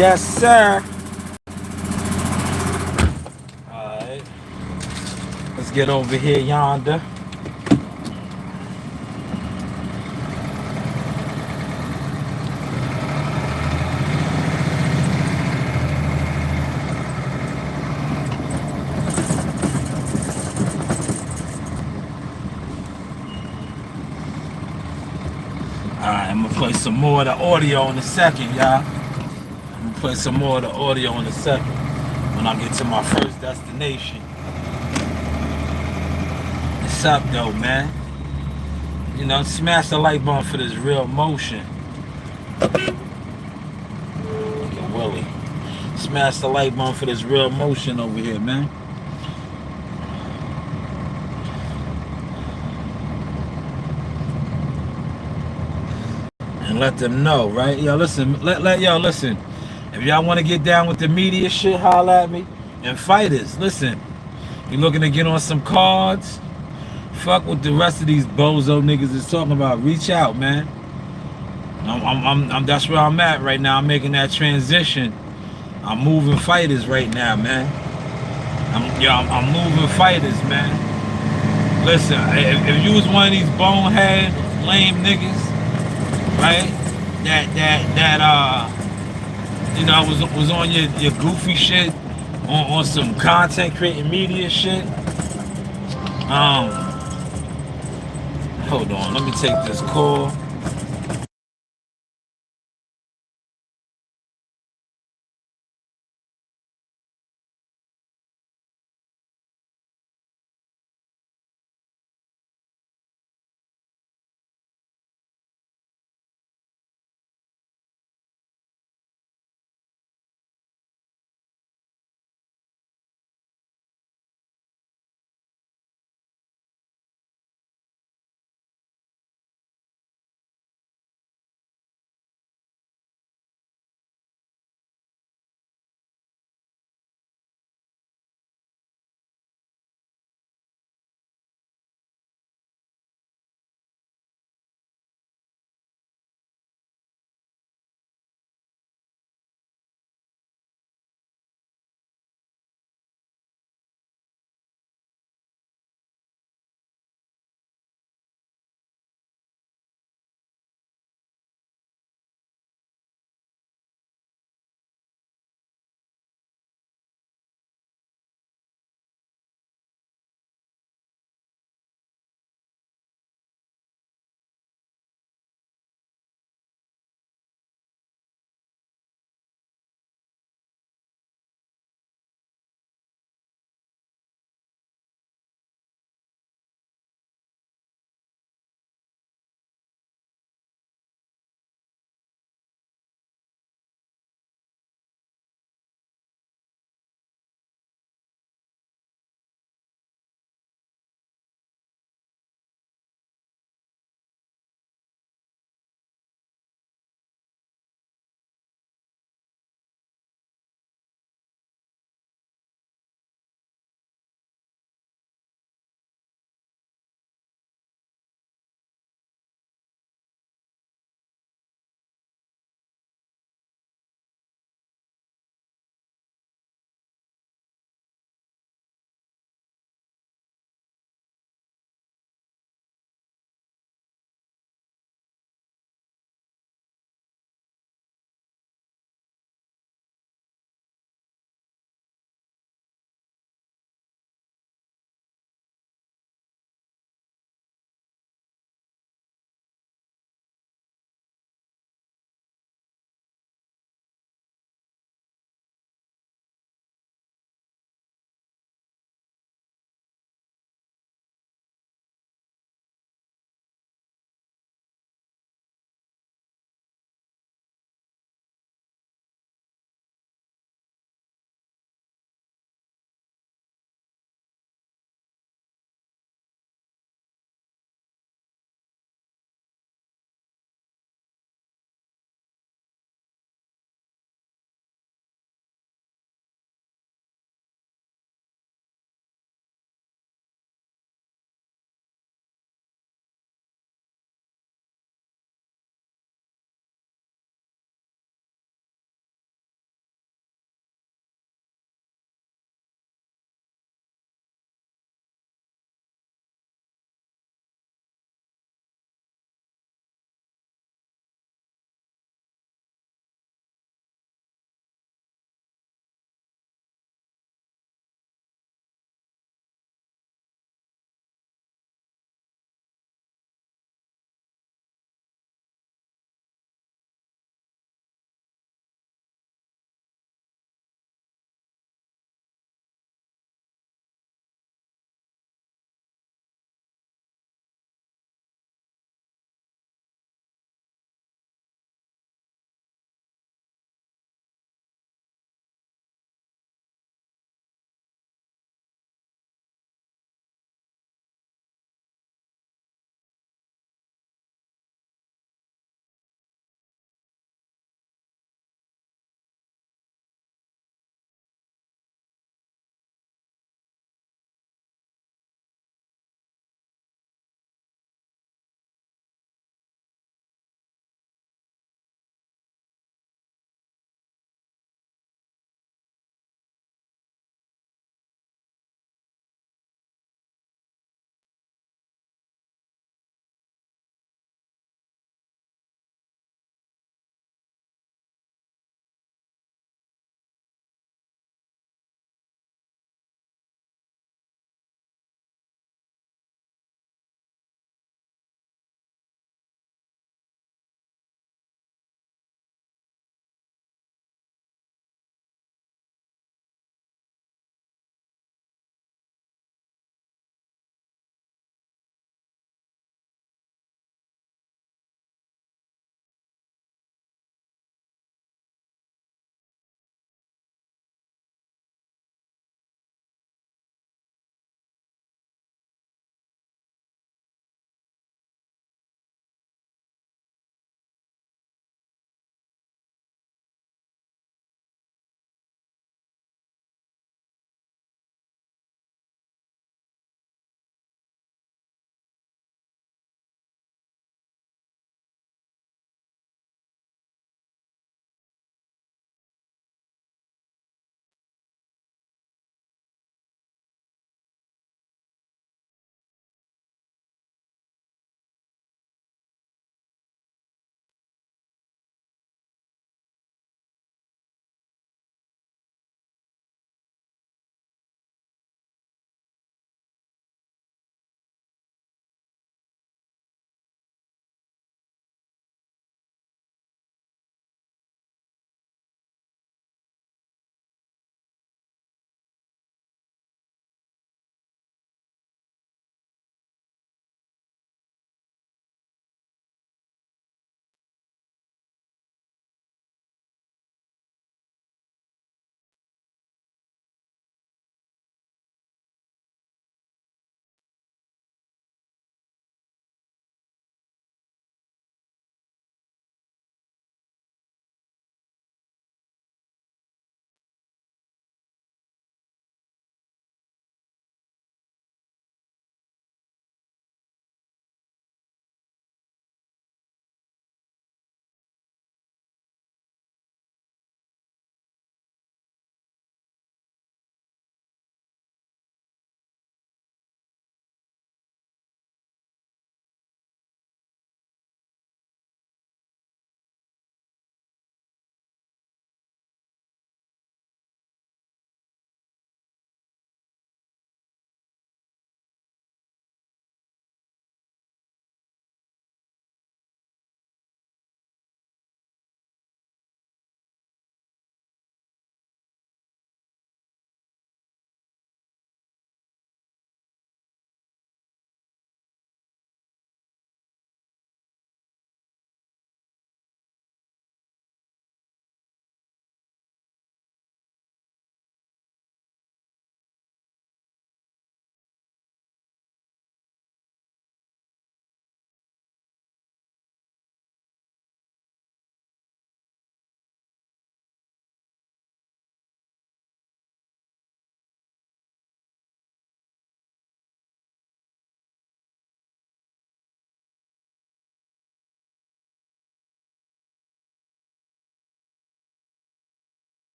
Yes, sir. Alright. Let's get over here yonder. Alright, I'm gonna play some more of the audio in a second, y'all. I'm gonna play some more of the audio in a second when I get to my first destination. What's up, though, man? You know, smash the like button for this real motion. Look at Willie. Smash the like button for this real motion over here, man. And let them know, right? Yo, listen, let y'all listen. If y'all want to get down with the media shit, holla at me. And fighters, listen. You looking to get on some cards? Fuck what the rest of these bozo niggas is talking about. Reach out, man. I'm that's where I'm at right now. I'm making that transition. I'm moving fighters right now, man. I'm moving fighters, man. Listen, if you was one of these bonehead lame niggas, right? That you know, was on your goofy shit, on some content creating media shit. Hold on, let me take this call.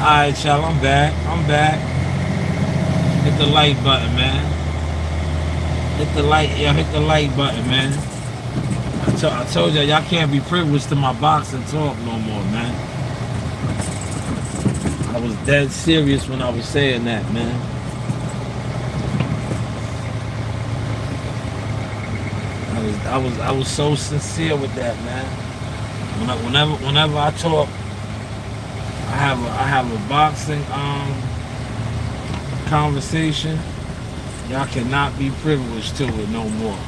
Alright, y'all, I'm back. Hit the like button, man. Hit the like button, man. I told y'all can't be privileged to my boxing talk no more, man. I was dead serious when I was saying that, man. I was so sincere with that, man. Whenever I talk, I have a boxing conversation. Y'all cannot be privileged to it no more.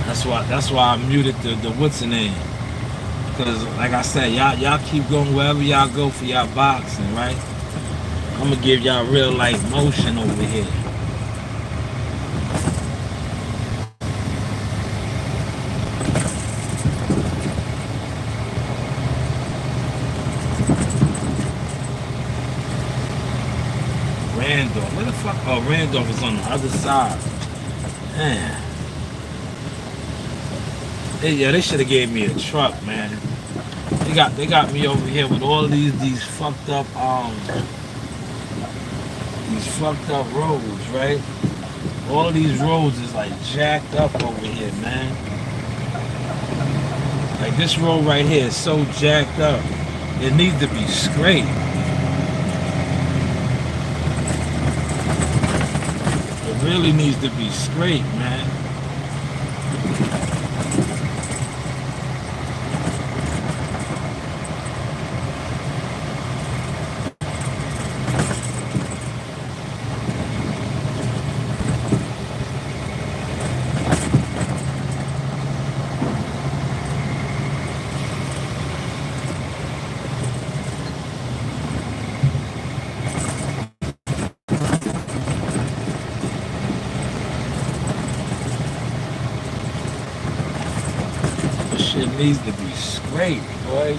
That's why I muted the what's the name. Cause like I said, y'all keep going wherever y'all go for y'all boxing, right? I'm gonna give y'all real life motion over here. Randolph, where the fuck? Oh, Randolph is on the other side. Man. They should have gave me a truck, man. They got me over here with all these fucked up roads, right? All these roads is like jacked up over here, man. Like this road right here is so jacked up. It needs to be straight. It really needs to be straight, man. Shit needs to be straight, boy.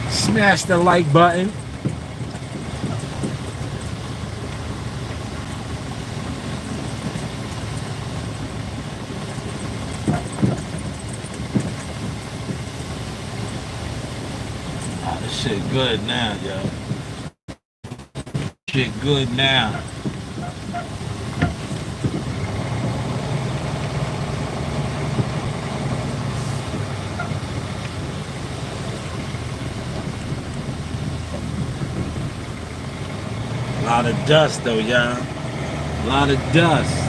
Smash the like button. Ah, this shit good now, yo. Shit good now. A lot of dust though, y'all. A lot of dust.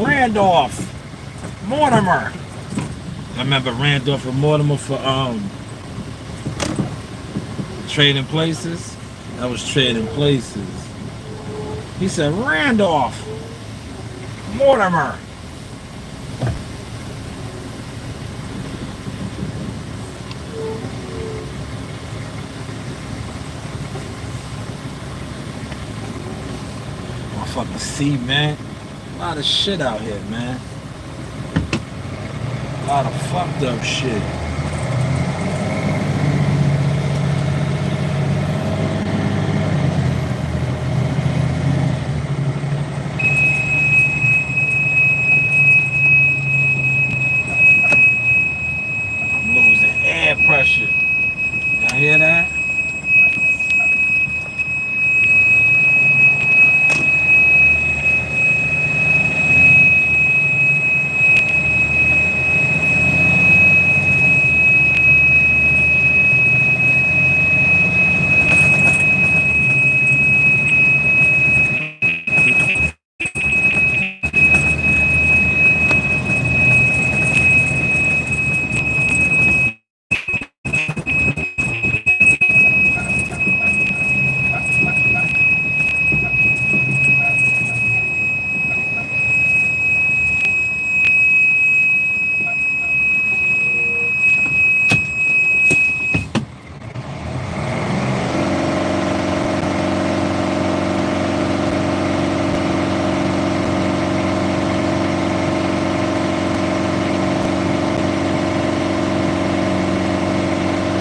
Randolph, Mortimer. I remember Randolph and Mortimer for Trading Places. That was Trading Places. He said, Randolph Mortimer. Motherfucking C, man. A lot of shit out here, man. A lot of fucked up shit. I'm losing air pressure. Y'all hear that?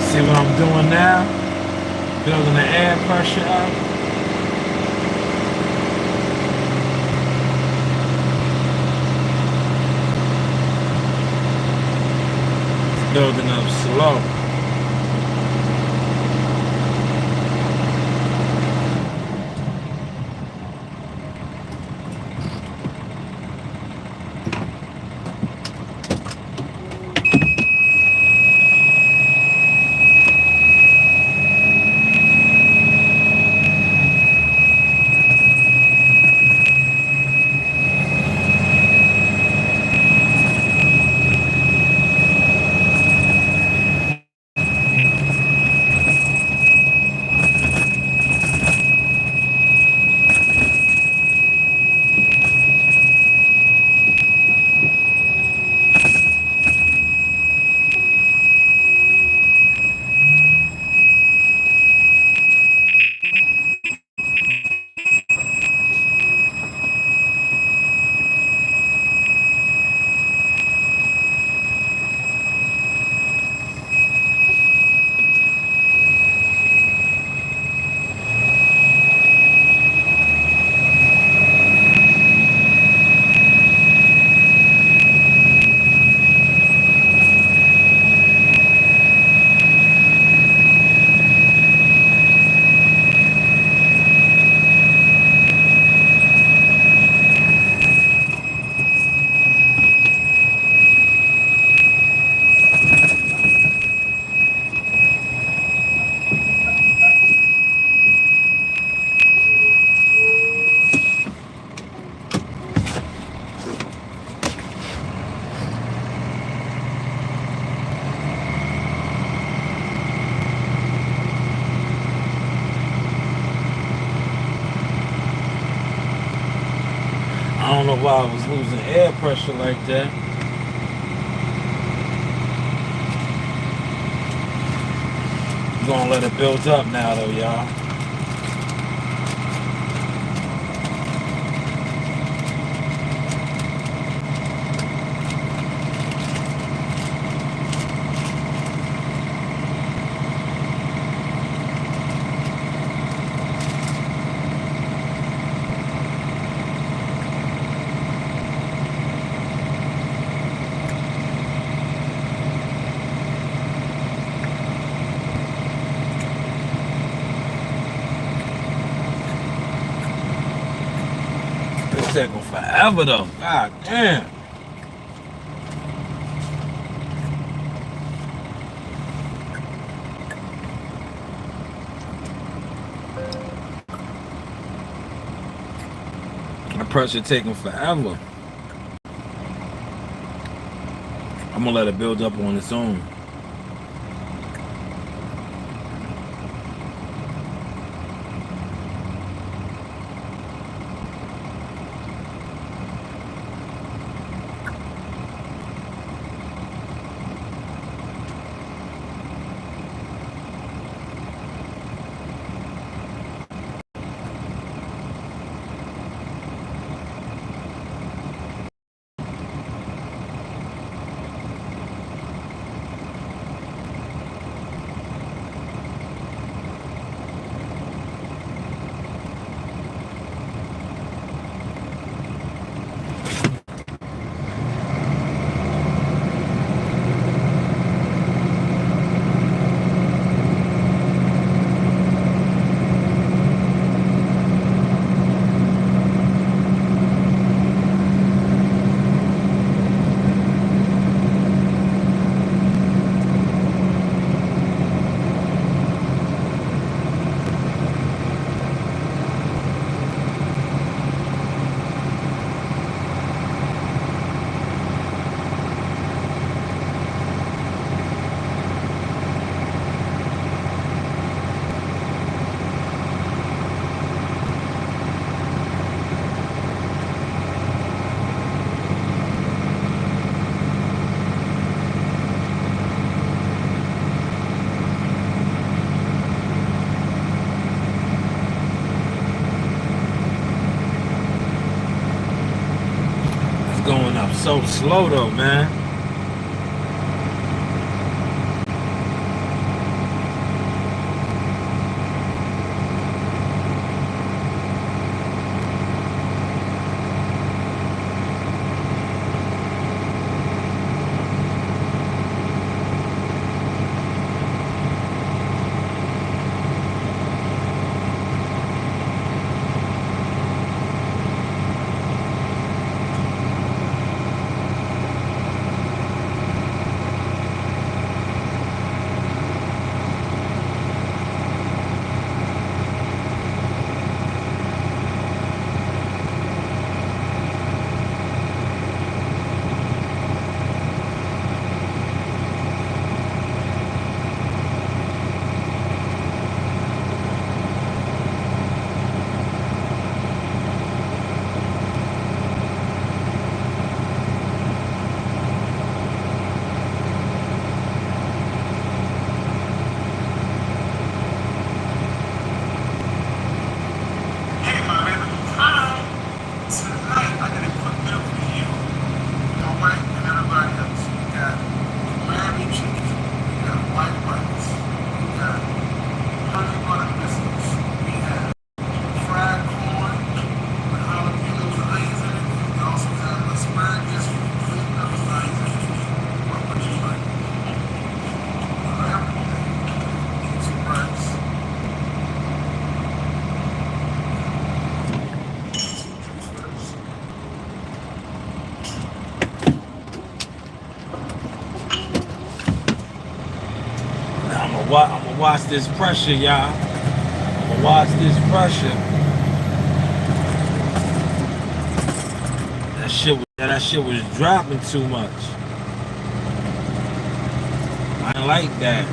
See what I'm doing now? Building the air pressure up. It's building up slow. I don't know why I was losing air pressure like that. I'm gonna let it build up now though, y'all. It's taking forever though. God damn. The pressure taking forever. I'm gonna let it build up on its own. I'm so slow though, man. I'm gonna watch this pressure, y'all. I'm gonna watch this pressure. That shit was dropping too much. I like that.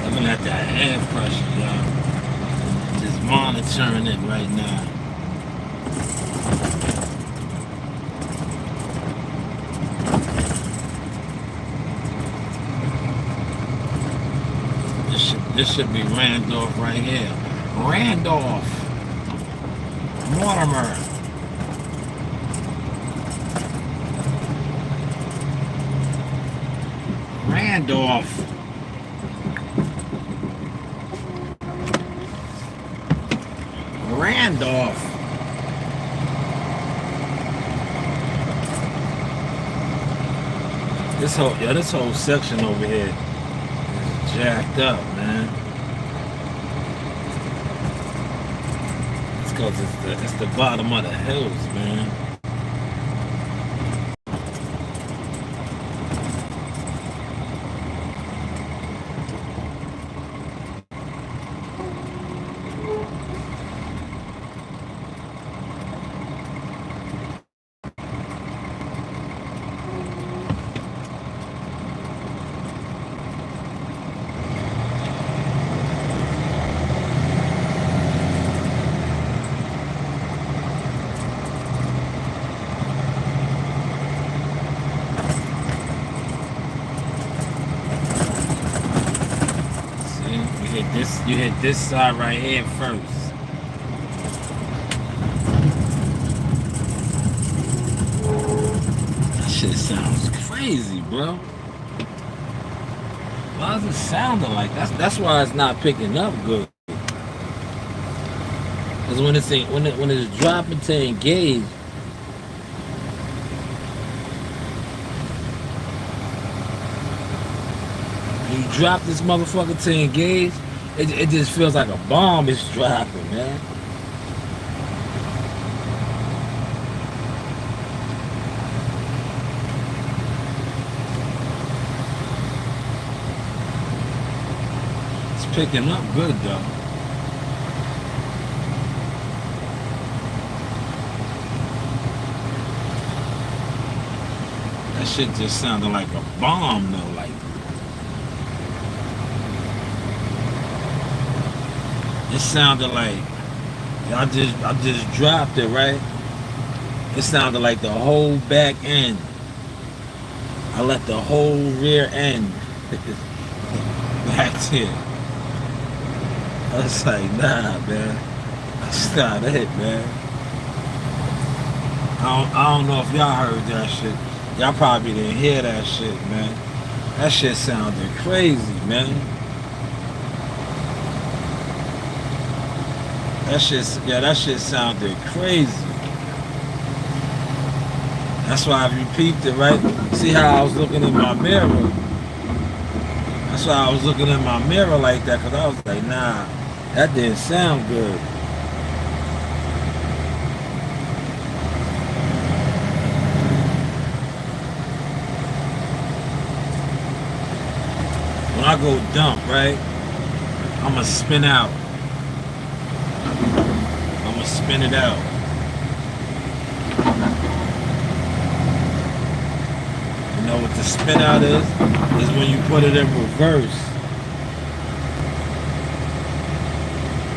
Looking at that air pressure, y'all. Just monitoring it right now. This should be Randolph right here. Randolph. Mortimer. Randolph. Randolph. This whole section over here is jacked up, man. It's cause it's the bottom of the hills, man. You hit this side right here first. That shit sounds crazy. crazy, bro. Why is it sounding like that's why it's not picking up good. Cause when it's dropping to engage, you drop this motherfucker to engage, it just feels like a bomb is dropping, man. It's picking up good though. That shit just sounded like a bomb though, like it sounded like I just dropped it, right? It sounded like the whole back end. I let the whole rear end back there. I was like, nah, man. That's not it, man. I don't know if y'all heard that shit. Y'all probably didn't hear that shit, man. That shit sounded crazy, man. That shit sounded crazy. That's why I repeated it, right? See how I was looking in my mirror? That's why I was looking in my mirror like that, because I was like, nah, that didn't sound good. When I go dump, right, I'ma spin out. I'ma spin it out. You know what the spin out is? Is when you put it in reverse.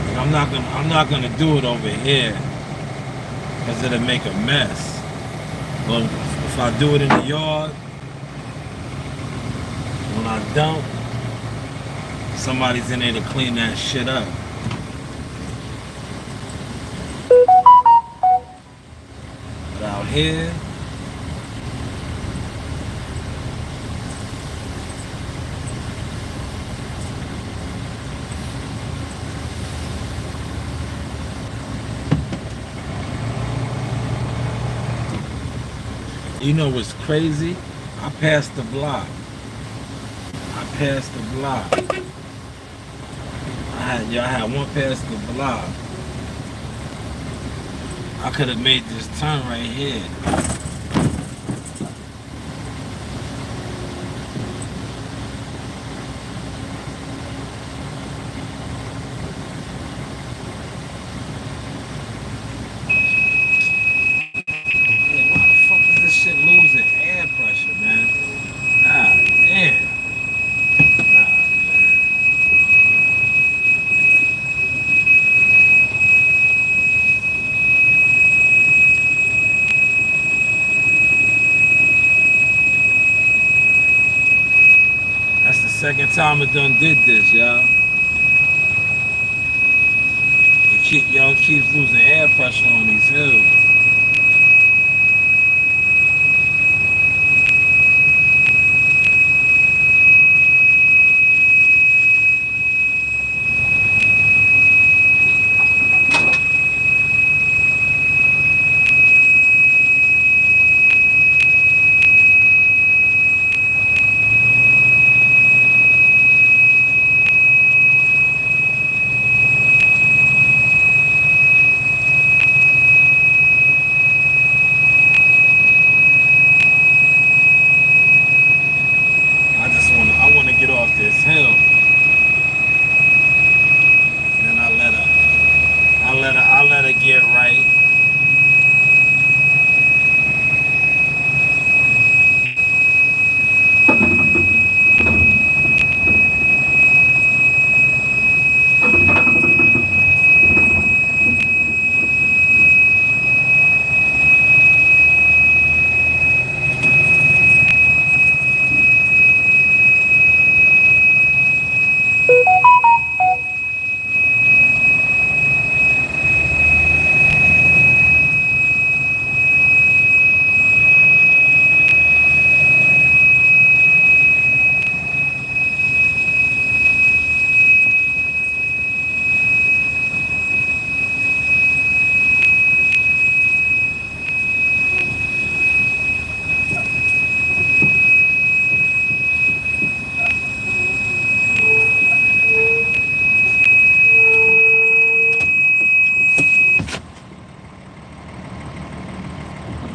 And I'm not gonna do it over here because it'll make a mess. But if I do it in the yard, when I dump, somebody's in there to clean that shit up. But out here, you know what's crazy? I passed the block. I had one past the block. I could have made this turn right here. Yeah, why the fuck is this shit losing air pressure, man? Ah, damn. Nah, man. That's the second time it done did this, y'all. Y'all keeps losing air pressure on these hills.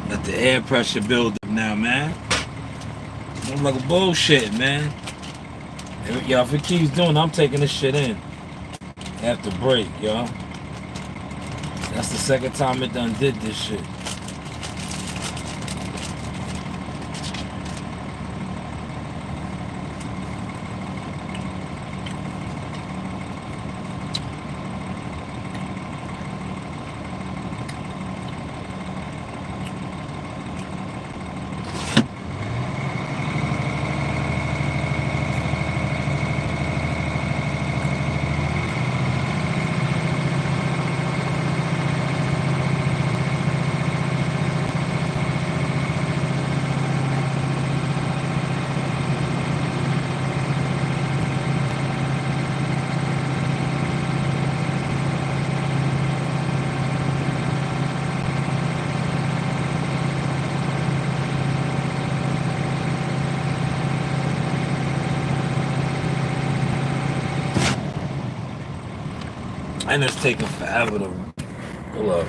Let the air pressure build up now, man. I'm like bullshit, man. Yo, if it keeps doing, I'm taking this shit in. After break, yo. That's the second time it done did this shit. And it's taking forever to pull up.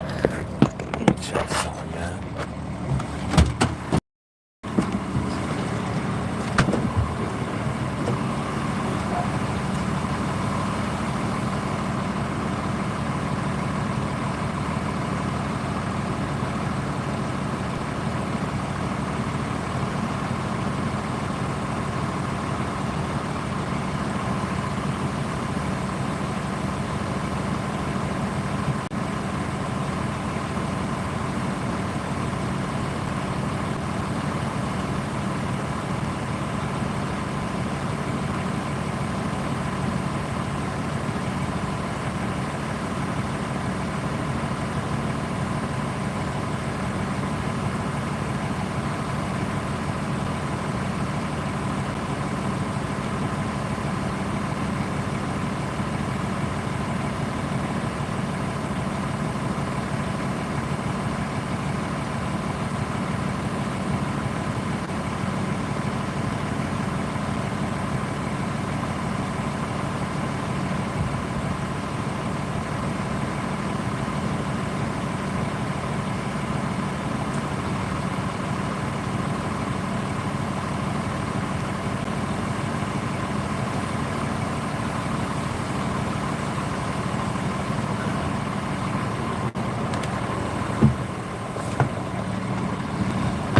Let me check something, man.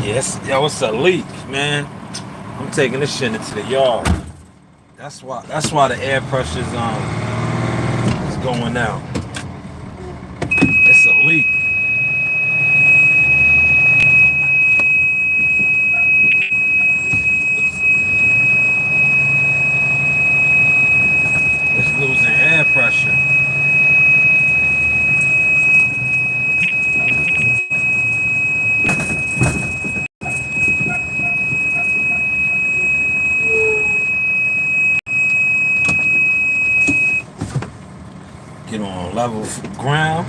Yes, yo, it's a leak, man. I'm taking this shit into the yard. That's why the air pressure's is going out. It's a leak. It's losing air pressure. Get on level ground.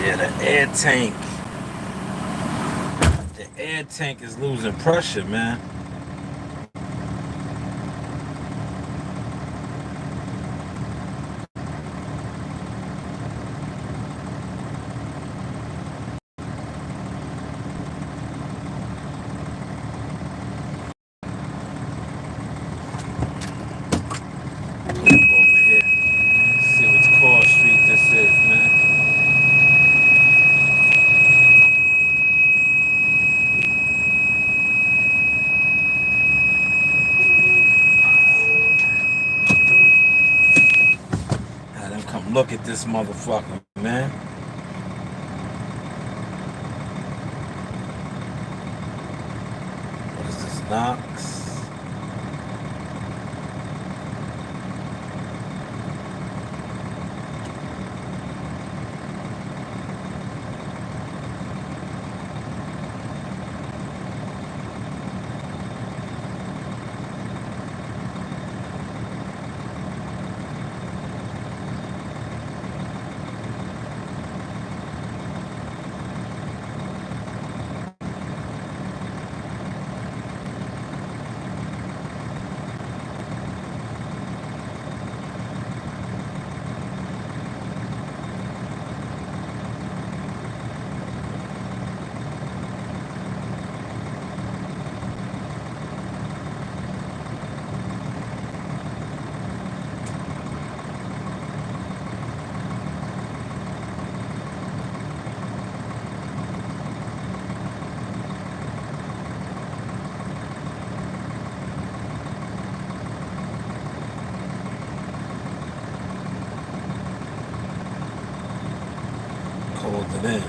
Yeah, the air tank. The air tank is losing pressure, man. Pull up over here. See which cross street this is, man. Had them come look at this motherfucker, man. What is this, Knox? Called it in.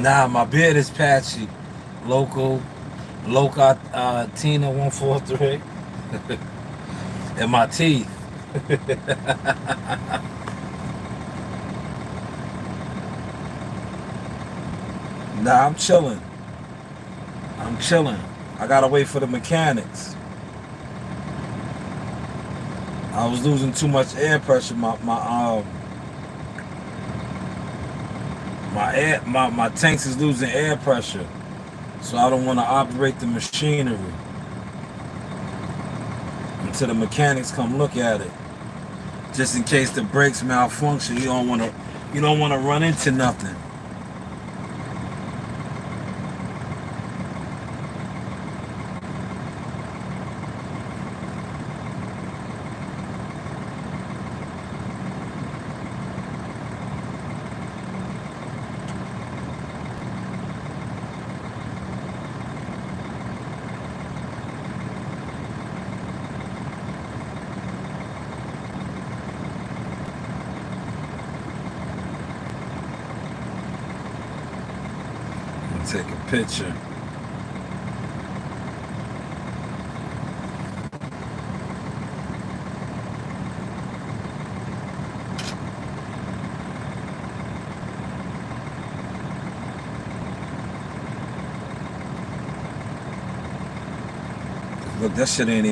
Nah, my beard is patchy. Loca Tina 143. And my teeth. Nah, I'm chilling. I gotta wait for the mechanics. I was losing too much air pressure. My tanks is losing air pressure, so I don't want to operate the machinery until the mechanics come look at it. Just in case the brakes malfunction, you don't want to run into nothing. Take a picture. Look, that shit ain't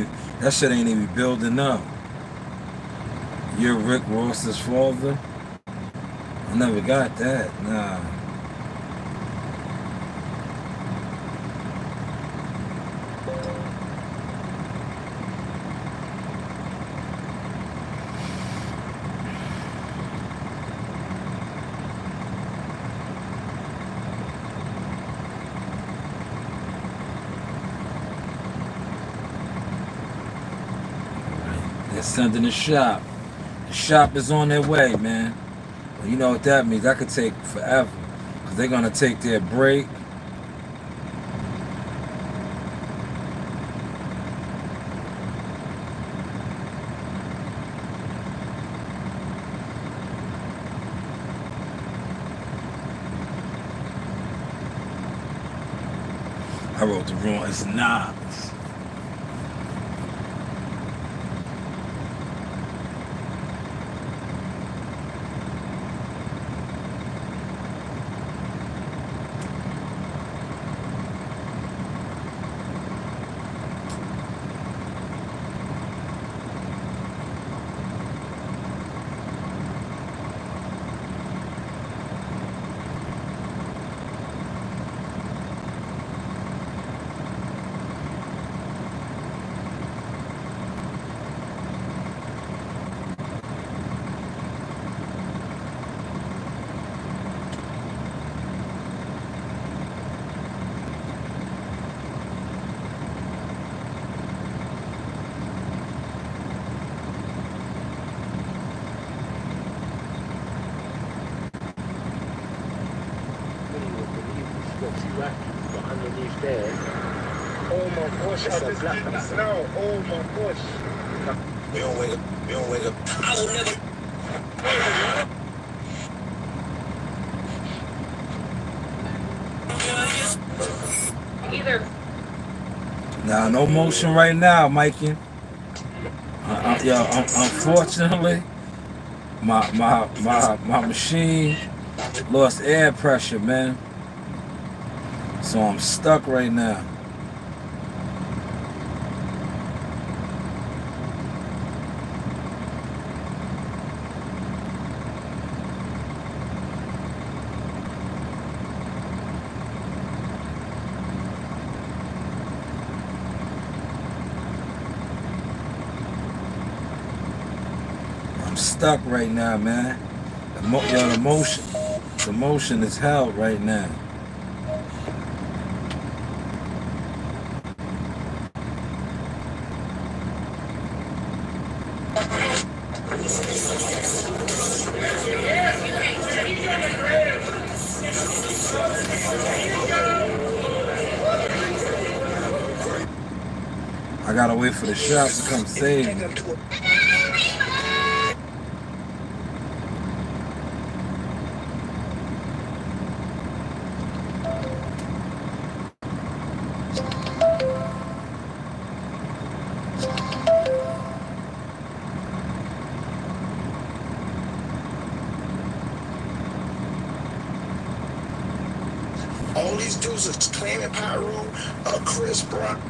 even building up. You're Rick Ross's father? I never got that. Nah. They're sending the shop. The shop is on their way, man. Well, you know what that means. That could take forever. Because they're going to take their break. I wrote the wrong. It's not. Underneath there. Oh my gosh, I just need this now. Oh my gosh. We don't wake up. I will never. Either. Nah, no motion right now, Mikey. Unfortunately, my machine lost air pressure, man. So I'm stuck right now. I'm stuck right now, man. The motion is held right now. I gotta wait for the shop to come save me. producers claiming Pyro, Chris Brown.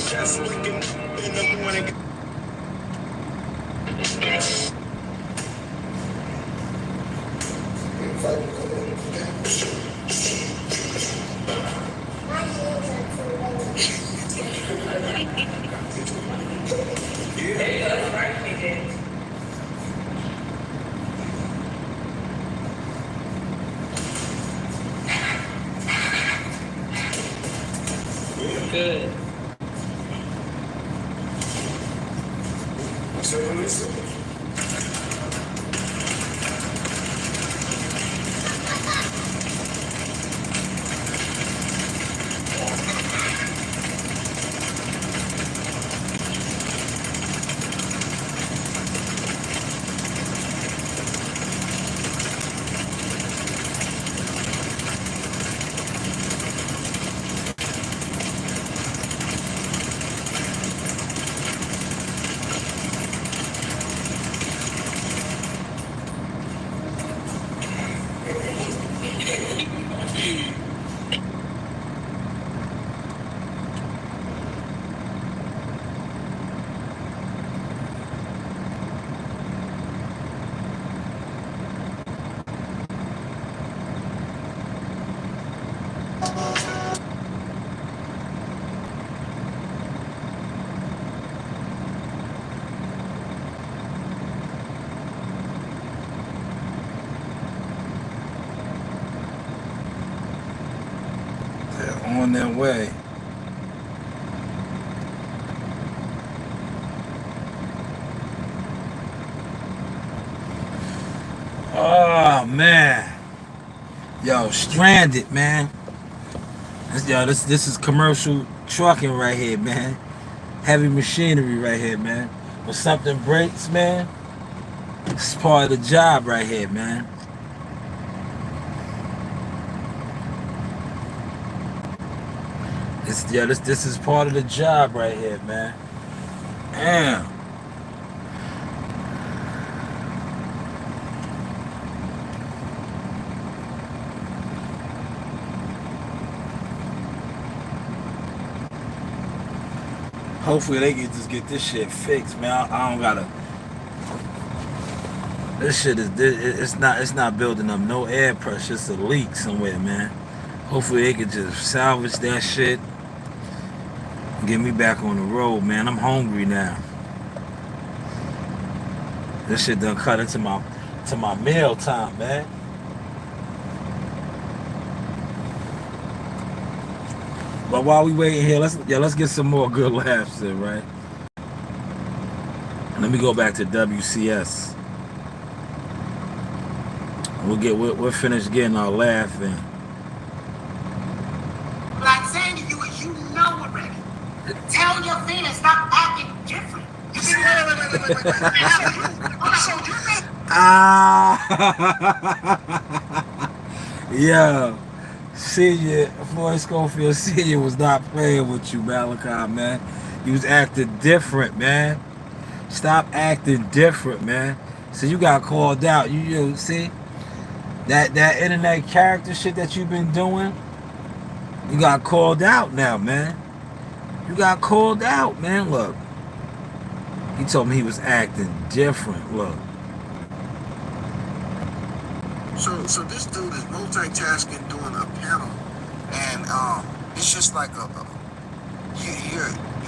Just waking up in the morning. Good. So listen. They're on their way. Oh man, yo, stranded, man. This is commercial trucking right here, man. Heavy machinery right here, man. When something breaks, man, it's part of the job right here, man. This is part of the job right here, man. Damn. Hopefully they can just get this shit fixed, man. I don't gotta. This shit it's not building up no air pressure. It's a leak somewhere, man. Hopefully they can just salvage that shit and get me back on the road, man. I'm hungry now. This shit done cut into my meal time, man. But while we waiting here, let's get some more good laughs in, right? Let me go back to WCS. We'll finish getting our laugh in. What I'm saying to you is, you know already. Tell your fans stop acting different. You see, Yeah. Senior, Floyd Schofield Senior was not playing with you, Malachi, man. He was acting different, man. Stop acting different, man. So you got called out. You see that internet character shit that you've been doing. You got called out now, man. You got called out, man. Look. He told me he was acting different. Look. So this dude is multitasking doing a panel, and it's just like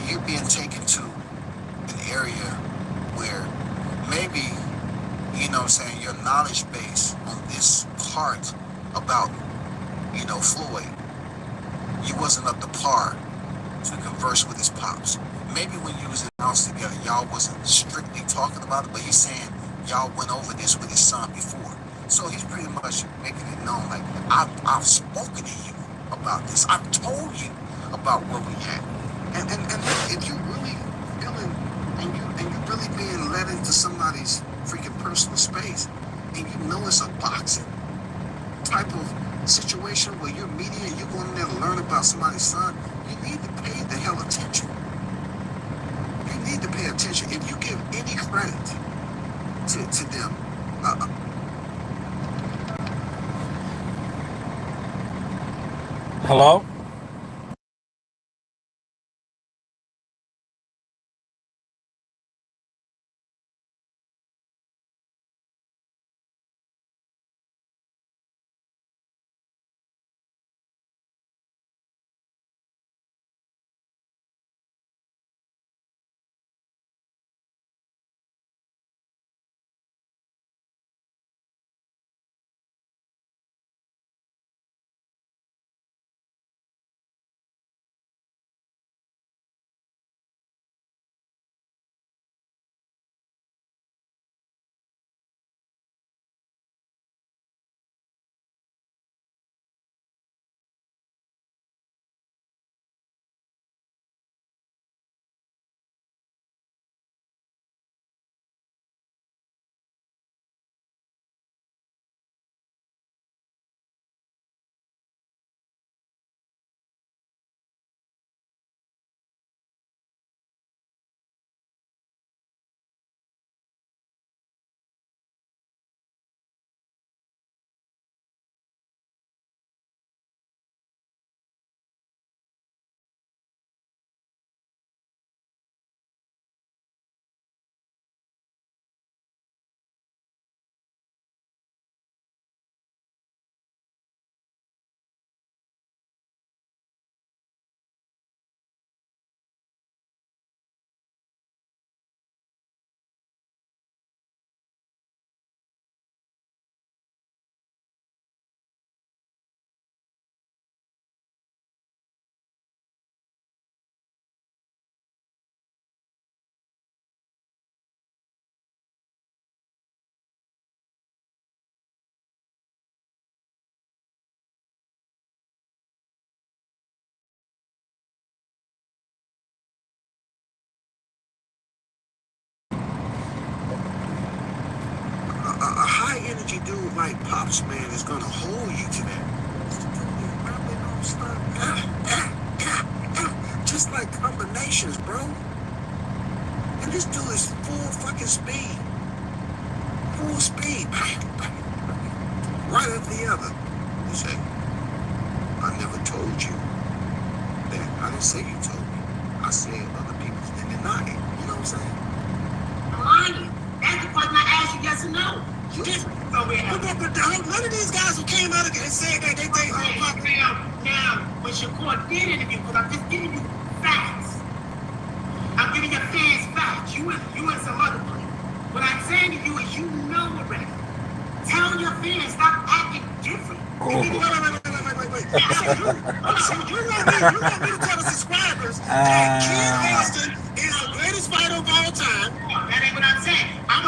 you're being taken to an area where maybe, you know what I'm saying, your knowledge base on this part about, you know, Floyd, you wasn't up to par to converse with his pops. Maybe when you was in the house together, y'all wasn't strictly talking about it, but he's saying y'all went over this with his son before. So he's pretty much making it known, like, I've spoken to you about this. I've told you about what we had. And if you really feeling and you really being led into somebody's freaking personal space, and you know it's a boxing type of situation where you're media and you're going in there to learn about somebody's son, you need to pay the hell attention. You need to pay attention. If you give any credit to them, Hello? a high energy dude like Pops, man, is gonna hold you to that. Just like combinations, bro. And this dude is full fucking speed. Full speed. Right after the other. You say, I never told you that. I didn't say you told me. I said other people didn't deny it. You know what I'm saying? I'm lying. That's the question I asked you, yes or no. You just over here. But none of these guys who came out and said that they think now, when Shakur did interview, because I'm just giving you facts. I'm giving your fans facts. You and some other people. What I'm saying to you is you know already. Tell your fans, stop acting different. Wait. So you want me to tell the subscribers that Ken Austin is the greatest fighter of all time? That ain't what I'm saying. I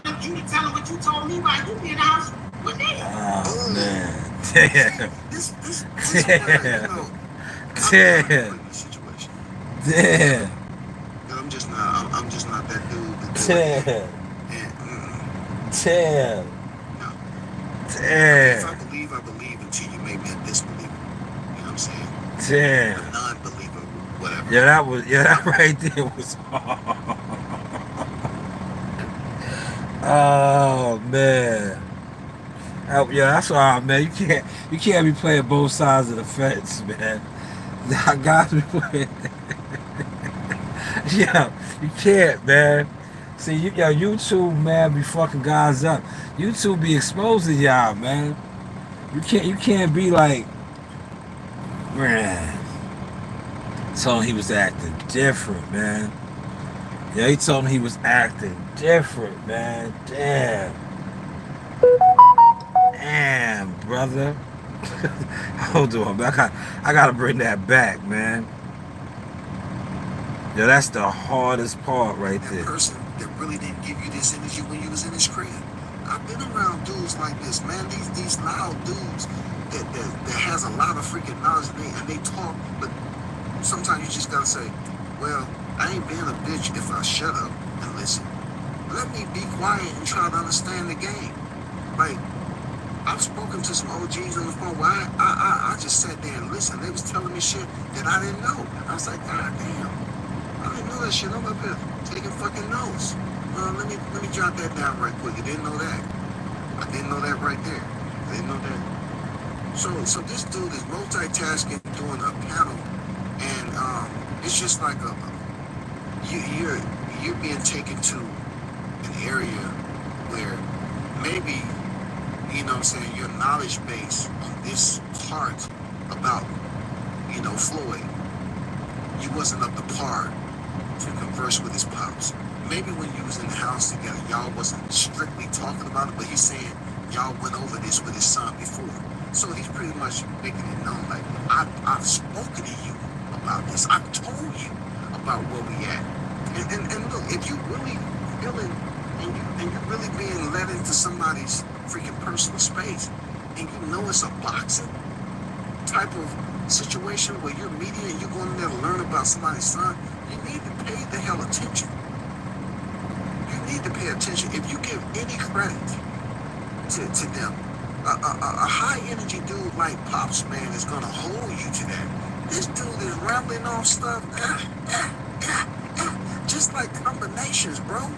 want you to tell them what you told me while you be in the house with me. Oh, man. Damn. This Damn. situation. Damn. I'm just not that dude. Damn. Damn. No. Damn. If I believe, I believe until you make me a disbeliever. You know what I'm saying? Damn. A non-believer, whatever. Yeah, that right there was hard. Oh, man. Oh, yeah, that's why, man. You can't be playing both sides of the fence, man. Guys be playing. Yeah, you can't, man. See, YouTube, man, be fucking guys up. YouTube be exposing y'all, man. You can't be like, man. Told him he was acting different, man. Yeah, he told him he was acting different, man. Damn, brother. Hold on, man. I gotta bring that back, man. Yeah, that's the hardest part right there. That person that really didn't give you this energy when you was in his crib. I've been around dudes like this, man. These loud dudes that has a lot of freaking knowledge and they talk, but sometimes you just gotta say, well, I ain't being a bitch if I shut up and listen. Let me be quiet and try to understand the game. Like, I've spoken to some OGs on the phone where I just sat there and listened. They was telling me shit that I didn't know. I was like, God damn, I didn't know that shit. I'm up here taking fucking notes. Let me jot that down right quick. I didn't know that. I didn't know that right there. I didn't know that. So this dude is multitasking, doing a panel, and it's just like you're being taken to an area where maybe, you know what I'm saying, your knowledge base on this part about, you know, Floyd, you wasn't up to par to converse with his pops. Maybe when you was in the house together, y'all wasn't strictly talking about it, but he's saying y'all went over this with his son before. So he's pretty much making it known, like, I've spoken to you about this. I've told you about where we at. And look, if you really feeling and you're really being led into somebody's freaking personal space, and you know it's a boxing type of situation where you're media and you're going in there to learn about somebody's son, you need to pay the hell attention. You need to pay attention. If you give any credit to them, a high energy dude like Pops, man, is gonna hold you to that. This dude is rambling off stuff, just like combinations, bro.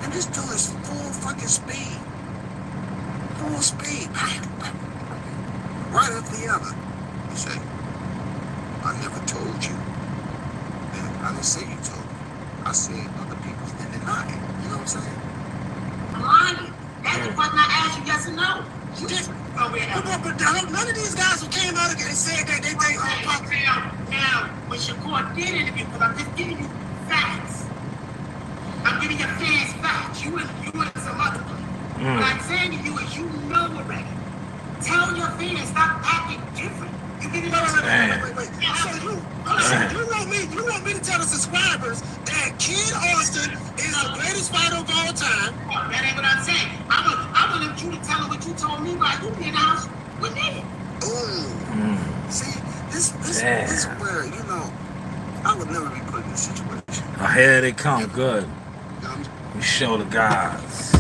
And this dude is full fucking speed. Full speed. Right after the other. He said, I never told you. And I didn't say you told me. I said other people didn't deny it. You know what I'm saying? I'm lying. That's the question I asked you, yes or no. You just But none of these guys who came out and said that they think now, when Shakur did interview, because I'm just giving you facts. I'm giving your fans facts. You and some other people. What I'm saying to you is you know already. Tell your fans, stop acting different. You get it? Wait. So you want me to tell the subscribers that Kid Austin is the greatest fighter of all time? Oh, that ain't what I'm saying. I want you to tell them what you told me while you be in the house with me. Oh, see, this is where, you know, I would never be put in this situation. Oh, here they come. Good. We show the guys.